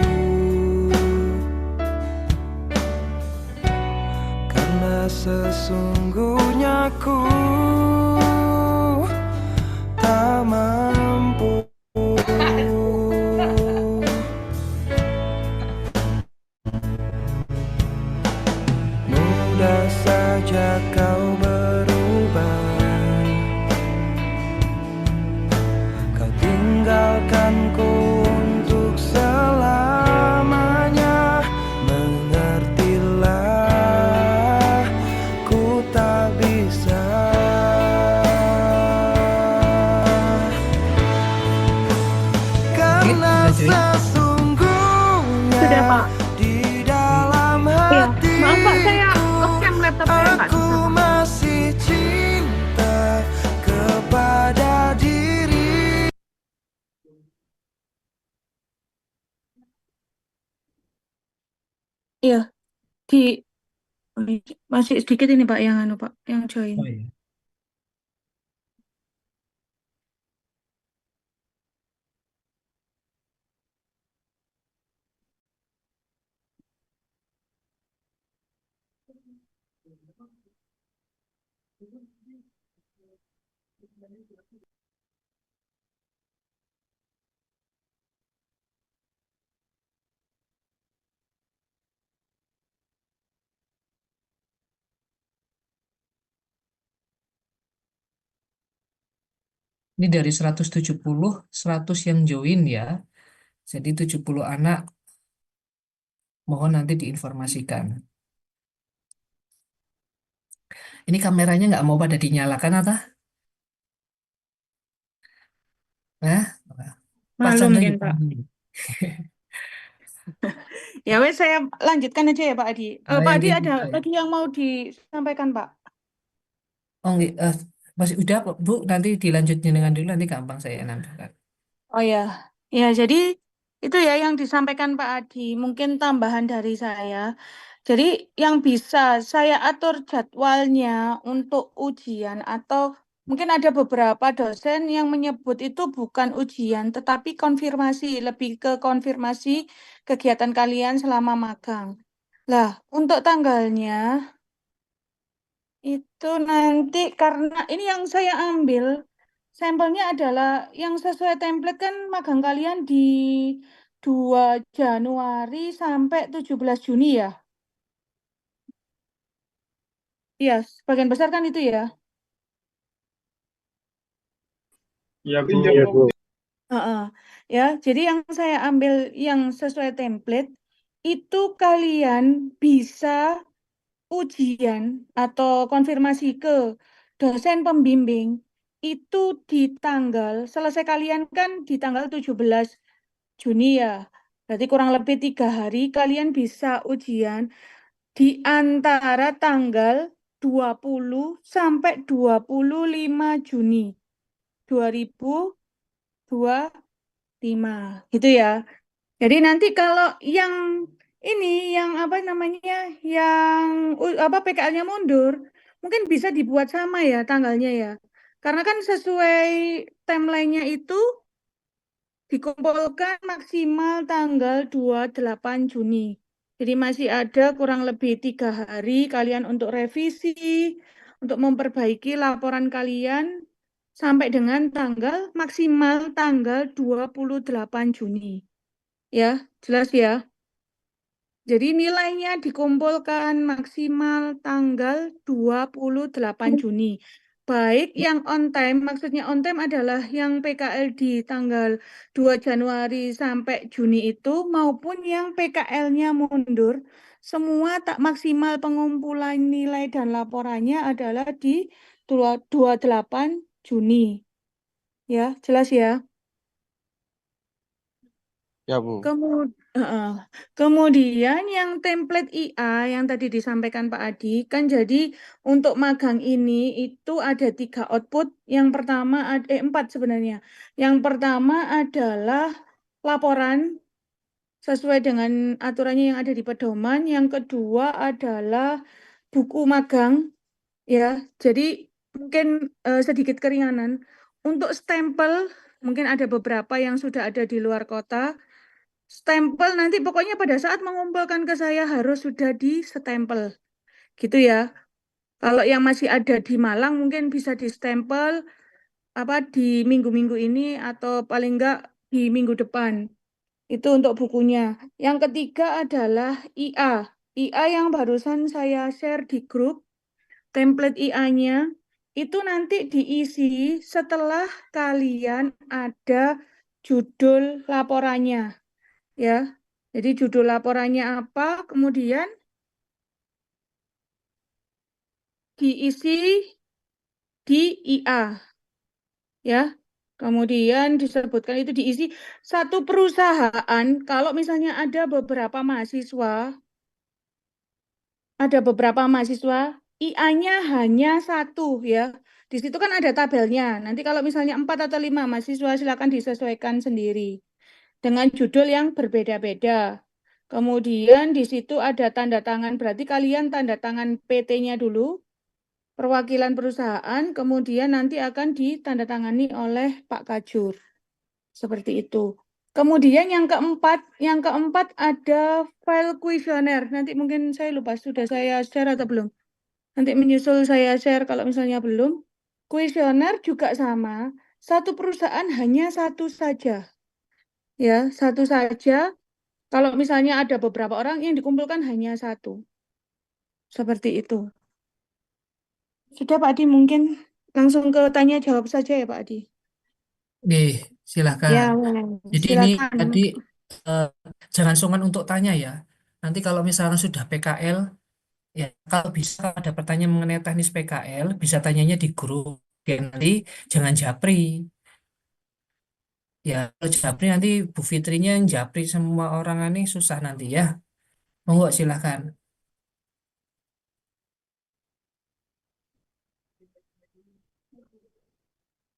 Karena sesungguhnya ku tak mampu. Mudah saja kau berubah, kau tinggalkanku untuk selamanya. Mengertilah, ku tak bisa. Karena sesungguhnya Sudah, Pak. di dalam Iya, maaf Pak, saya hatiku nge-cam laptop saya nggak aku bisa. masih cinta kepada diri. Iya, di masih sedikit ini Pak yang Pak, yang join. Oh iya. Ini dari 170, 100 yang join ya. Jadi 70 anak, mohon nanti diinformasikan. Ini kameranya nggak mau pada dinyalakan atau? Nah, Pak Malu Chandra mungkin juga Pak. dulu. Ya wes saya lanjutkan aja ya Pak Adi. Nah, Pak yang Adi ada kedua. lagi yang mau disampaikan Pak? Oh, masih udah Bu, nanti dilanjutin dengan dulu, nanti gampang saya nambahkan. Oh ya, ya jadi itu ya yang disampaikan Pak Adi. Mungkin tambahan dari saya. Jadi yang bisa saya atur jadwalnya untuk ujian atau mungkin ada beberapa dosen yang menyebut itu bukan ujian, tetapi konfirmasi, lebih ke konfirmasi kegiatan kalian selama magang. Lah, untuk tanggalnya itu nanti karena ini yang saya ambil sampelnya adalah yang sesuai template kan magang kalian di 2 Januari sampai 17 Juni ya. Iya, sebagian besar kan itu ya. Iya, Bu. Heeh. Ya, jadi yang saya ambil yang sesuai template itu kalian bisa ujian atau konfirmasi ke dosen pembimbing itu di tanggal selesai kalian kan di tanggal 17 Juni ya. Berarti kurang lebih 3 hari kalian bisa ujian di antara tanggal 20 sampai 25 Juni 2025 gitu ya. Jadi nanti kalau yang ini yang apa namanya yang apa PKL-nya mundur, mungkin bisa dibuat sama ya tanggalnya ya. Karena kan sesuai timeline-nya itu dikumpulkan maksimal tanggal 28 Juni. Jadi masih ada kurang lebih 3 hari kalian untuk revisi, untuk memperbaiki laporan kalian sampai dengan tanggal maksimal tanggal 28 Juni. Ya, jelas ya. Jadi nilainya dikumpulkan maksimal tanggal 28 Juni. Baik yang on time, maksudnya on time adalah yang PKL di tanggal 2 Januari sampai Juni itu, maupun yang PKL-nya mundur, semua tak maksimal pengumpulan nilai dan laporannya adalah di 28 Juni. Ya, jelas ya. Ya, Bu. Kemudian yang template IA yang tadi disampaikan Pak Adi, kan jadi untuk magang ini itu ada 3 output. Yang pertama, 4 sebenarnya. Yang pertama adalah laporan sesuai dengan aturannya yang ada di pedoman. Yang kedua adalah buku magang ya. Jadi mungkin sedikit keringanan. Untuk stempel mungkin ada beberapa yang sudah ada di luar kota. Stempel nanti pokoknya pada saat mengumpulkan ke saya harus sudah di stempel. Gitu ya. Kalau yang masih ada di Malang mungkin bisa di stempel di minggu-minggu ini atau paling enggak di minggu depan. Itu untuk bukunya. Yang ketiga adalah IA. IA yang barusan saya share di grup, template IA-nya itu nanti diisi setelah kalian ada judul laporannya. Ya. Jadi judul laporannya apa, kemudian diisi di IA. Ya. Kemudian disebutkan itu diisi satu perusahaan, kalau misalnya ada beberapa mahasiswa, IA-nya hanya satu ya. Di situ kan ada tabelnya. Nanti kalau misalnya 4 atau 5 mahasiswa silakan disesuaikan sendiri dengan judul yang berbeda-beda. Kemudian di situ ada tanda tangan, berarti kalian tanda tangan PT-nya dulu, perwakilan perusahaan, kemudian nanti akan ditandatangani oleh Pak Kajur. Seperti itu. Kemudian yang keempat ada file kuesioner. Nanti mungkin saya lupa sudah saya share atau belum. Nanti menyusul saya share kalau misalnya belum. Kuesioner juga sama. Satu perusahaan hanya satu saja. Ya, satu saja. Kalau misalnya ada beberapa orang yang dikumpulkan hanya satu. Seperti itu. Sudah Pak Adi, mungkin langsung ke tanya jawab saja ya Pak Adi. Silakan. Ya, boleh. Jadi ini Silakan. tadi jangan sungkan untuk tanya ya. Nanti kalau misalnya sudah PKL, ya kalau bisa ada pertanyaan mengenai teknis PKL, bisa tanyanya di grup. Oke, nanti jangan japri. Ya, kalau japri nanti Bu Fitrinya yang japri semua orang ini susah nanti ya. Monggo silakan.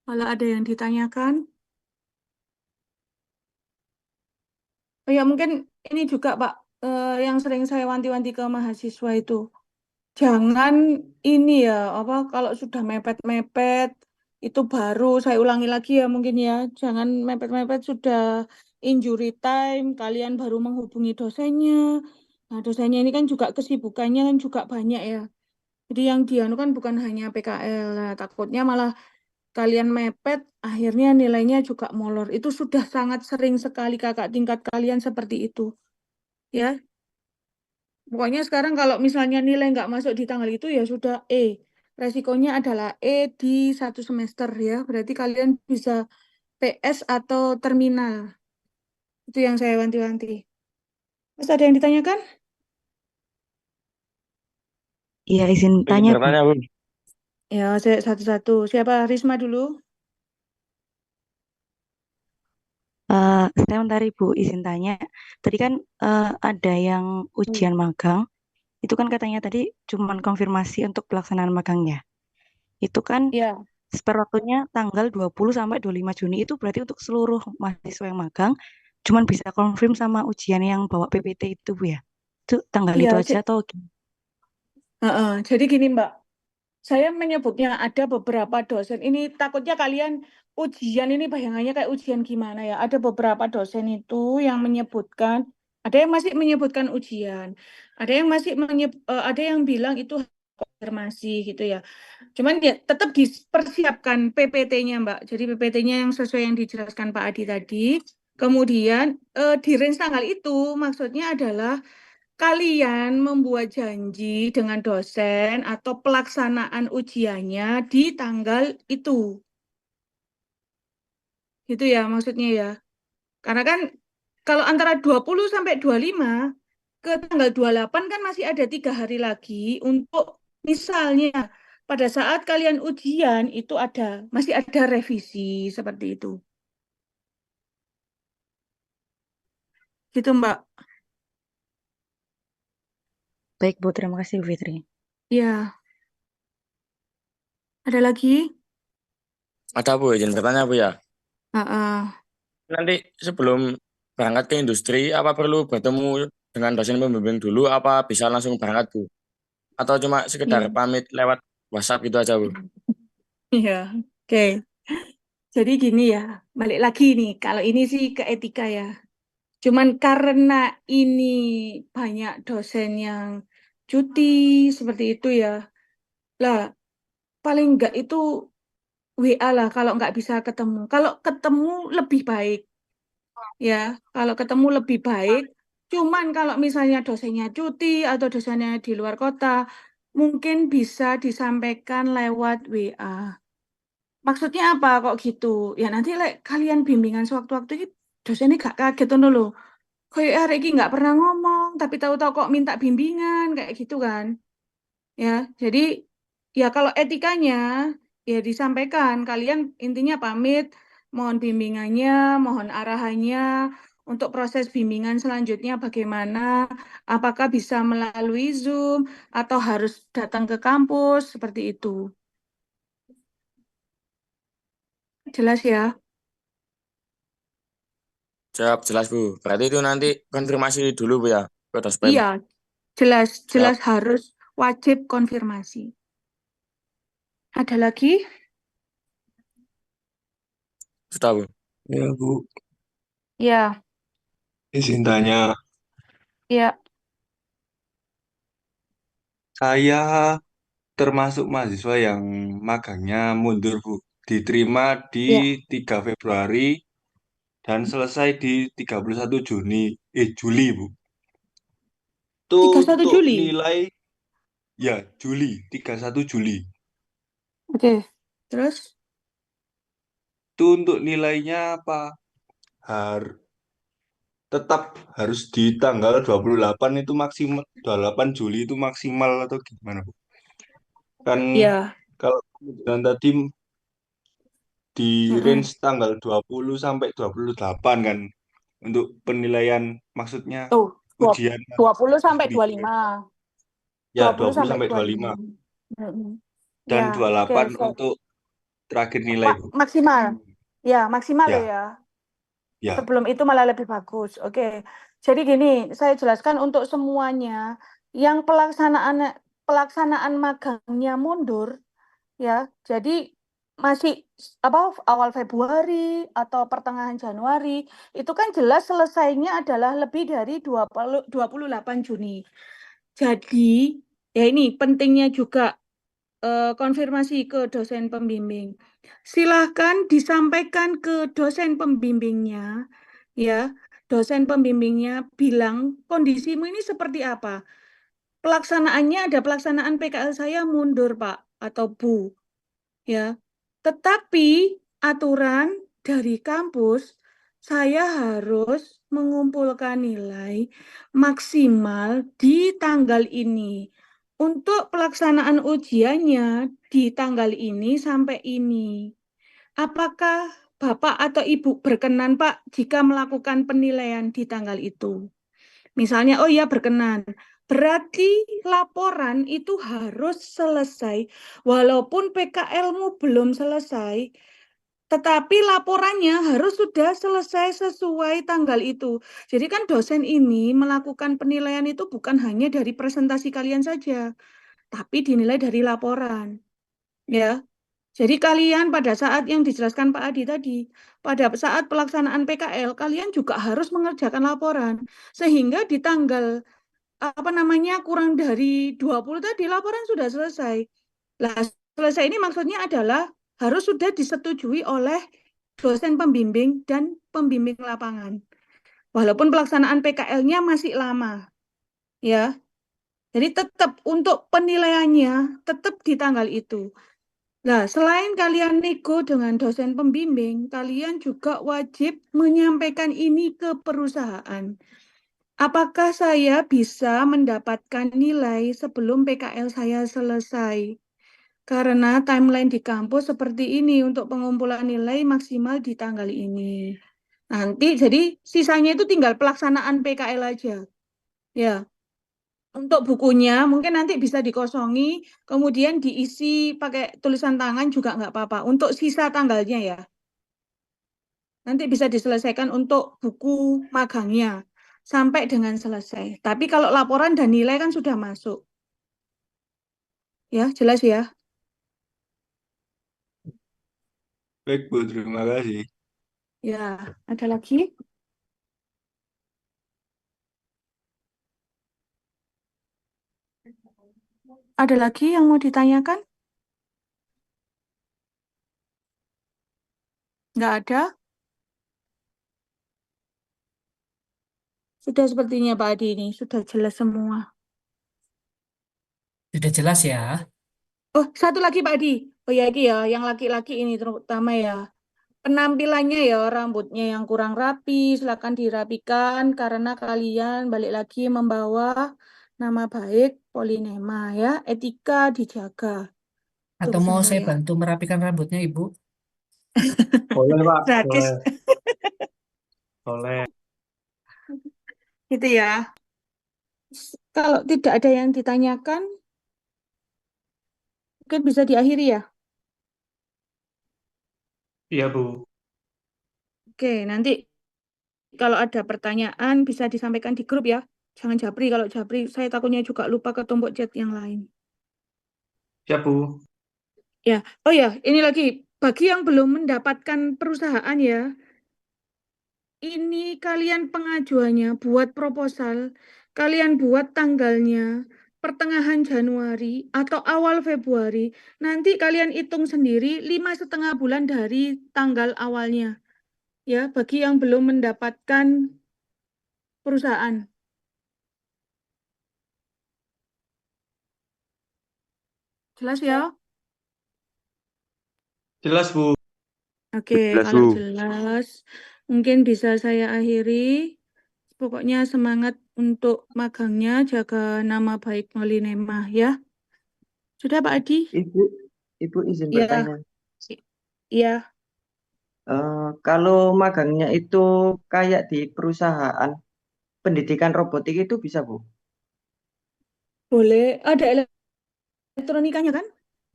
Kalau ada yang ditanyakan. Oh ya, mungkin ini juga Pak, yang sering saya wanti-wanti ke mahasiswa itu. Jangan ini ya, kalau sudah mepet-mepet, itu baru saya ulangi lagi ya mungkin ya. Jangan mepet-mepet sudah injury time, kalian baru menghubungi dosennya. Nah, dosennya ini kan juga kesibukannya kan juga banyak ya. Jadi yang dianu kan bukan hanya PKL. Nah, takutnya malah kalian mepet, akhirnya nilainya juga molor. Itu sudah sangat sering sekali kakak tingkat kalian seperti itu. Ya, pokoknya sekarang kalau misalnya nilai nggak masuk di tanggal itu ya sudah E. Resikonya adalah E di satu semester ya. Berarti kalian bisa PS atau terminal. Itu yang saya wanti-wanti. Mas ada yang ditanyakan? Iya, izin tanya, Bu. Bertanya, Bu. Ya, saya satu-satu. Siapa? Risma dulu. Saya bentar Ibu, izin tanya. Tadi kan ada yang ujian magang. Itu kan katanya tadi cuma konfirmasi untuk pelaksanaan magangnya. Itu kan Ya. spare waktunya tanggal 20 sampai 25 Juni. Itu berarti untuk seluruh mahasiswa yang magang cuman bisa konfirm sama ujian yang bawa PPT itu, Bu ya. Itu tanggal Iya, itu aja atau gimana? jadi gini Mbak. Saya menyebutnya ada beberapa dosen. Ini takutnya kalian ujian ini bayangannya kayak ujian gimana ya. Ada beberapa dosen itu yang menyebutkan, ada yang masih menyebutkan ujian. Ada yang ada yang bilang itu konfirmasi gitu ya. Cuman ya tetap dipersiapkan PPT-nya Mbak. Jadi PPT-nya yang sesuai yang dijelaskan Pak Adi tadi. Kemudian di range tanggal itu maksudnya adalah kalian membuat janji dengan dosen atau pelaksanaan ujiannya di tanggal itu. Gitu ya maksudnya ya. Karena kan kalau antara 20 sampai 25 ke tanggal 28 kan masih ada 3 hari lagi untuk misalnya pada saat kalian ujian itu masih ada revisi seperti itu. Gitu Mbak. Baik, Bu. Terima kasih, Bu Fitri. Ya. Ada lagi? Ada, Bu, izin bertanya, Bu ya. Nanti sebelum berangkat ke industri, apa perlu bertemu dengan dosen pembimbing dulu, apa bisa langsung berangkat, Bu? atau cuma sekedar Iya. pamit lewat WhatsApp gitu aja, Bu? Iya, oke. Jadi gini ya, balik lagi nih. Kalau ini sih ke etika ya. Cuman karena ini banyak dosen yang cuti seperti itu ya. Lah, paling enggak itu WA lah kalau nggak bisa ketemu. Kalau ketemu lebih baik ya. Kalau ketemu lebih baik. Cuman kalau misalnya dosennya cuti atau dosennya di luar kota, mungkin bisa disampaikan lewat WA. Maksudnya apa kok gitu? Ya nanti kalian bimbingan sewaktu-waktu ini dosennya gak kaget tuh loh. Kayak hari ini nggak pernah ngomong, tapi tahu-tahu kok minta bimbingan kayak gitu kan? Ya, jadi ya kalau etikanya ya disampaikan, kalian intinya pamit, mohon bimbingannya, mohon arahannya untuk proses bimbingan selanjutnya bagaimana, apakah bisa melalui Zoom atau harus datang ke kampus seperti itu. Jelas ya? Siap, jelas, Bu. Berarti itu nanti konfirmasi dulu, Bu, ya, ke Dospem. Iya, jelas Siap. harus wajib konfirmasi. Ada lagi? Sudah, Bu. Ya, Bu. Ya, Izin tanya, ya. saya termasuk mahasiswa yang magangnya mundur, Bu. Diterima di Ya. 3 Februari dan selesai di 31 Juli, Bu. Itu 31 untuk Juli. nilai, ya, 31 Juli. Oke. Terus? Itu untuk nilainya apa? Tetap harus di tanggal 28 itu maksimal, 28 Juli itu maksimal atau gimana, Bu? Kan Ya. kalau dan tadi di Mm-mm. range tanggal 20 sampai 28 kan untuk penilaian, maksudnya Tuh, ujian 20 sampai negeri. 25. Ya, 20 20 sampai sampai 25. 25 Mm-mm. dan Ya, 28 oke. untuk terakhir nilai, Bu. Maksimal. Ya, maksimal Ya, ya. ya. Sebelum itu malah lebih bagus. Oke. Jadi gini, saya jelaskan untuk semuanya yang pelaksanaan magangnya mundur ya. Jadi masih awal Februari atau pertengahan Januari itu kan jelas selesainya adalah lebih dari 28 Juni. Jadi ya ini pentingnya juga konfirmasi ke dosen pembimbing. Silahkan disampaikan ke dosen pembimbingnya, ya. Dosen pembimbingnya bilang kondisimu ini seperti apa. Pelaksanaannya ada pelaksanaan PKL saya mundur, Pak atau Bu, ya. Tetapi aturan dari kampus saya harus mengumpulkan nilai maksimal di tanggal ini. Untuk pelaksanaan ujiannya di tanggal ini sampai ini. Apakah Bapak atau Ibu berkenan, Pak, jika melakukan penilaian di tanggal itu? Misalnya, oh ya berkenan. Berarti laporan itu harus selesai. Walaupun PKL-mu belum selesai, tetapi laporannya harus sudah selesai sesuai tanggal itu. Jadi kan dosen ini melakukan penilaian itu bukan hanya dari presentasi kalian saja, tapi dinilai dari laporan. Ya. Jadi kalian pada saat yang dijelaskan Pak Adi tadi, pada saat pelaksanaan PKL, kalian juga harus mengerjakan laporan. Sehingga di tanggal kurang dari 20 tadi laporan sudah selesai. Nah, selesai ini maksudnya adalah harus sudah disetujui oleh dosen pembimbing dan pembimbing lapangan. Walaupun pelaksanaan PKL-nya masih lama. Ya. Jadi tetap untuk penilaiannya tetap di tanggal itu. Nah, selain kalian nego dengan dosen pembimbing, kalian juga wajib menyampaikan ini ke perusahaan. Apakah saya bisa mendapatkan nilai sebelum PKL saya selesai? Karena timeline di kampus seperti ini untuk pengumpulan nilai maksimal di tanggal ini. Nanti jadi sisanya itu tinggal pelaksanaan PKL aja. Ya. Untuk bukunya mungkin nanti bisa dikosongi, kemudian diisi pakai tulisan tangan juga nggak apa-apa. Untuk sisa tanggalnya ya. Nanti bisa diselesaikan untuk buku magangnya. Sampai dengan selesai. Tapi kalau laporan dan nilai kan sudah masuk. Ya, jelas ya. Baik, Bu. Terima kasih. Ya, ada lagi? Ada lagi yang mau ditanyakan? Nggak ada? Sudah sepertinya Pak Adi ini, sudah jelas semua. Sudah jelas ya. Oh, satu lagi Pak Adi. Oh ya, ini ya, yang laki-laki ini terutama ya. Penampilannya ya, rambutnya yang kurang rapi, silakan dirapikan karena kalian balik lagi membawa nama baik Polinema ya. Etika dijaga. Itu Atau pesan mau saya saya. bantu merapikan rambutnya, Ibu? Boleh, Pak. Gratis. Boleh. Boleh. Itu ya. Kalau tidak ada yang ditanyakan, mungkin bisa diakhiri ya. Iya, Bu. Oke, nanti kalau ada pertanyaan bisa disampaikan di grup ya. Jangan japri, kalau japri saya takutnya juga lupa ketumpuk chat yang lain. Siap, Bu. Ya, oh ya, ini lagi bagi yang belum mendapatkan perusahaan ya, ini kalian pengajuannya buat proposal, kalian buat tanggalnya pertengahan Januari atau awal Februari, nanti kalian hitung sendiri 5,5 bulan dari tanggal awalnya. Ya, bagi yang belum mendapatkan perusahaan. Jelas ya? Jelas, Bu. Oke, Jelas, kalau Bu. jelas, mungkin bisa saya akhiri. Pokoknya semangat untuk magangnya, jaga nama baik Molinema ya. Sudah Pak Adi? Ibu izin Ya, bertanya. ya. Kalau magangnya itu kayak di perusahaan pendidikan robotik itu bisa, Bu? Boleh. Ada elektronikanya kan?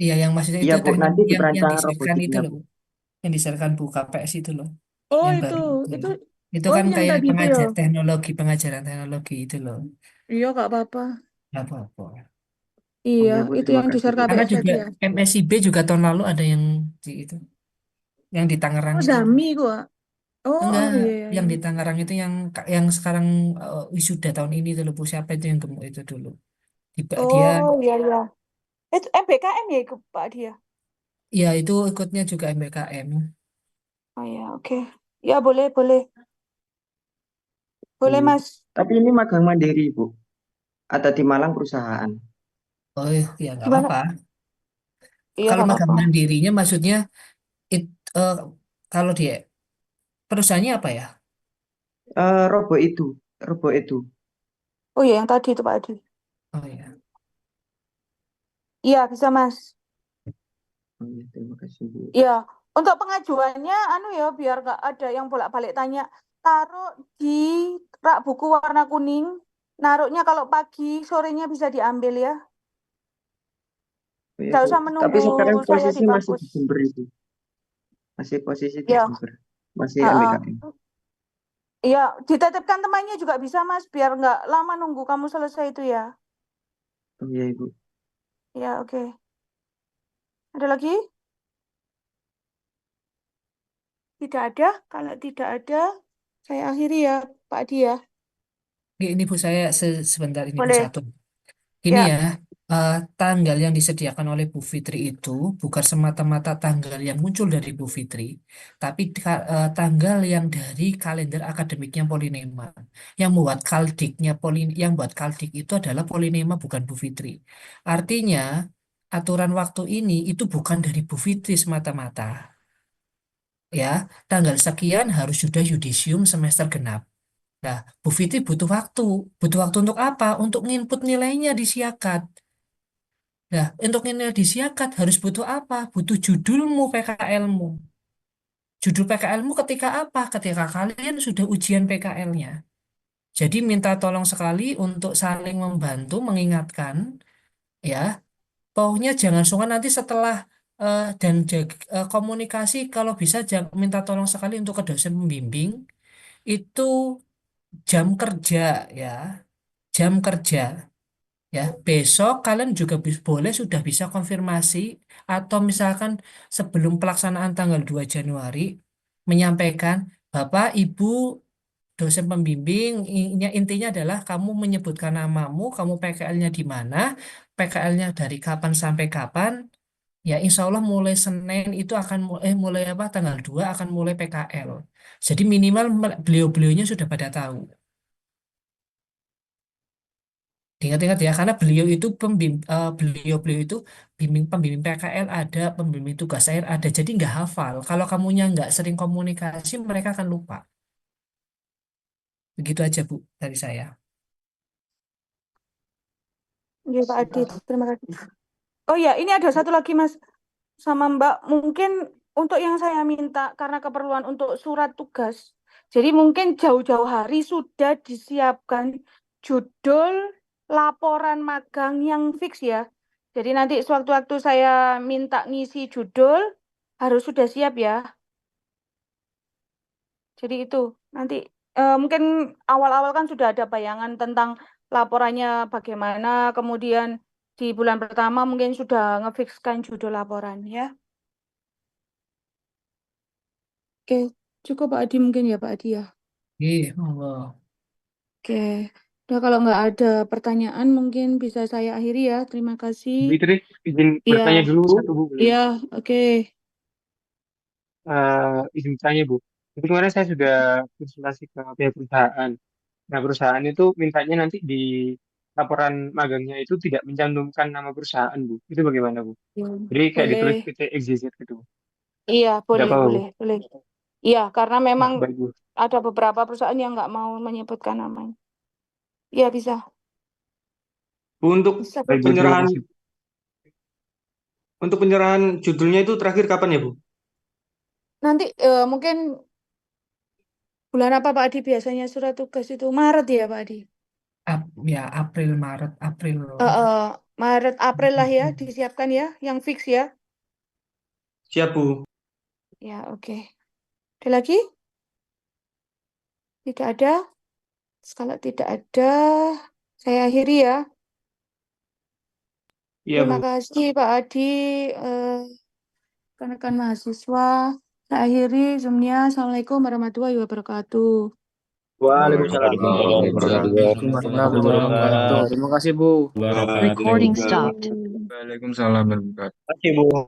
Iya, yang maksudnya Iya, itu Bu. teknologi Nanti di yang perancangan diserahkan itu robotiknya, loh, Bu. yang diserahkan Bu KPS itu loh, Oh, yang itu, baru itu. itu. Itu Oh, kan yang kayak tadi itu ya. pengajaran teknologi itu loh. Iya, nggak apa-apa. Nggak apa-apa. Iya, Iya, Bu. itu Terima yang di kasih, Bu. Karena KPS juga tadi ya. MSIB juga tahun lalu ada yang di itu, yang di Tangerang Oh, itu. Zami gua. Oh, Enggak, oh iya, iya, yang di iya. Tangerang itu yang sekarang wisuda tahun ini itu loh, Bu. Siapa itu yang gemuk itu dulu? Dia, Oh, iya, iya. Itu MBKM ya ikut Pak dia. ya itu ikutnya juga MBKM. Oh ya, oke. Ya, boleh, boleh. Boleh, Hmm. Mas. Tapi ini magang mandiri, Bu. Atau di Malang perusahaan? Oh ya nggak Gimana? apa-apa. Iya, Kalau nggak magang apa-apa. mandirinya maksudnya it, eh, kalau dia perusahaannya apa ya? Robo itu. Robo itu. Oh iya, yang tadi itu Pak Adi. Oh ya, Iya, bisa, Mas. Oh, iya, terima kasih, Bu. Iya, untuk pengajuannya, anu ya, biar nggak ada yang bolak-balik tanya, taruh di rak buku warna kuning, naruhnya kalau pagi, sorenya bisa diambil ya. Oh, iya, Nggak Bu. usah Tapi menunggu sekarang saya di posisi masih di kampus. Jember, Ibu. Masih posisi di Ya, Jember. Masih heeh. MBKM. Iya, dititipkan temannya juga bisa, Mas, biar nggak lama nunggu kamu selesai itu ya. Oh, iya, Ibu. Ya, oke. Ada lagi? Tidak ada. Kalau tidak ada, saya akhiri ya, Pak Adi ya. ini Bu saya sebentar ini Bu Boleh. satu. Ini Ya. ya, tanggal yang disediakan oleh Bu Fitri itu bukan semata-mata tanggal yang muncul dari Bu Fitri, tapi tanggal yang dari kalender akademiknya Polinema. Yang buat kaldik itu adalah Polinema bukan Bu Fitri. Artinya aturan waktu ini itu bukan dari Bu Fitri semata-mata. Ya, tanggal sekian harus sudah yudisium semester genap. Nah, Bu Fitri butuh waktu. Butuh waktu untuk apa? Untuk nginput nilainya di Siakat. Nah, untuk nilai di Siakat harus butuh apa? Butuh judulmu PKL-mu. Judul PKL-mu ketika apa? Ketika kalian sudah ujian PKL-nya. Jadi minta tolong sekali untuk saling membantu, mengingatkan, ya. Pokoknya jangan sungkan nanti setelah dan komunikasi kalau bisa minta tolong sekali untuk ke dosen pembimbing itu jam kerja ya, jam kerja Ya, besok kalian juga boleh sudah bisa konfirmasi atau misalkan sebelum pelaksanaan tanggal 2 Januari menyampaikan Bapak, Ibu, dosen pembimbing, intinya adalah kamu menyebutkan namamu, kamu PKL-nya di mana, PKL-nya dari kapan sampai kapan. Ya, insya Allah mulai Senin itu akan mulai apa tanggal 2 akan mulai PKL. Jadi minimal beliau-beliaunya sudah pada tahu. Ingat-ingat ya, karena beliau-beliau itu pembimbing PKL ada, pembimbing tugas akhir ada, jadi nggak hafal. Kalau kamunya nggak sering komunikasi, mereka akan lupa. Begitu aja Bu dari saya. Iya Pak Adit, terima kasih. Oh ya, ini ada satu lagi Mas sama Mbak. Mungkin untuk yang saya minta karena keperluan untuk surat tugas. Jadi mungkin jauh-jauh hari sudah disiapkan judul laporan magang yang fix ya. Jadi nanti sewaktu-waktu saya minta ngisi judul harus sudah siap ya. Jadi itu nanti mungkin awal-awal kan sudah ada bayangan tentang laporannya bagaimana, kemudian di bulan pertama mungkin sudah ngefikskan judul laporan ya. Oke, cukup Pak Adi mungkin ya Pak Adi ya. Iya, monggo. Oke, udah kalau nggak ada pertanyaan mungkin bisa saya akhiri ya. Terima kasih. Bu Fitri, izin Iya, bertanya dulu satu Bu. boleh? iya, oke. Izin tanya Bu. Jadi kemarin saya sudah konsultasi ke pihak perusahaan. Nah, perusahaan itu mintanya nanti di laporan magangnya itu tidak mencantumkan nama perusahaan, Bu. Itu bagaimana, Bu? Ya, Jadi kayak boleh. ditulis PT XYZ gitu. Iya, boleh, apa-apa, Bu? boleh, boleh. Iya, karena Nah, memang baik, Bu. ada beberapa perusahaan yang nggak mau menyebutkan namanya. Iya, bisa. Bu, untuk Bisa. baik, Bu, terima kasih. Untuk penyerahan judulnya itu terakhir kapan ya, Bu? Nanti mungkin bulan apa Pak Adi biasanya surat tugas itu? Maret ya Pak Adi? Ya, April, Maret, April. Maret, April lah ya, disiapkan ya, yang fix ya. Siap, Bu. Ya, oke. Ada lagi? Tidak ada? Kalau tidak ada, saya akhiri ya. Iya, Terima Bu. kasih Pak Adi, rekan-rekan mahasiswa. Saya akhiri Zoom-nya. Assalamualaikum warahmatullahi wabarakatuh. Waalaikumsalam. Terima kasih Bu. Recording stopped. Waalaikumsalam warahmatullahi wabarakatuh. Terima kasih, Bu.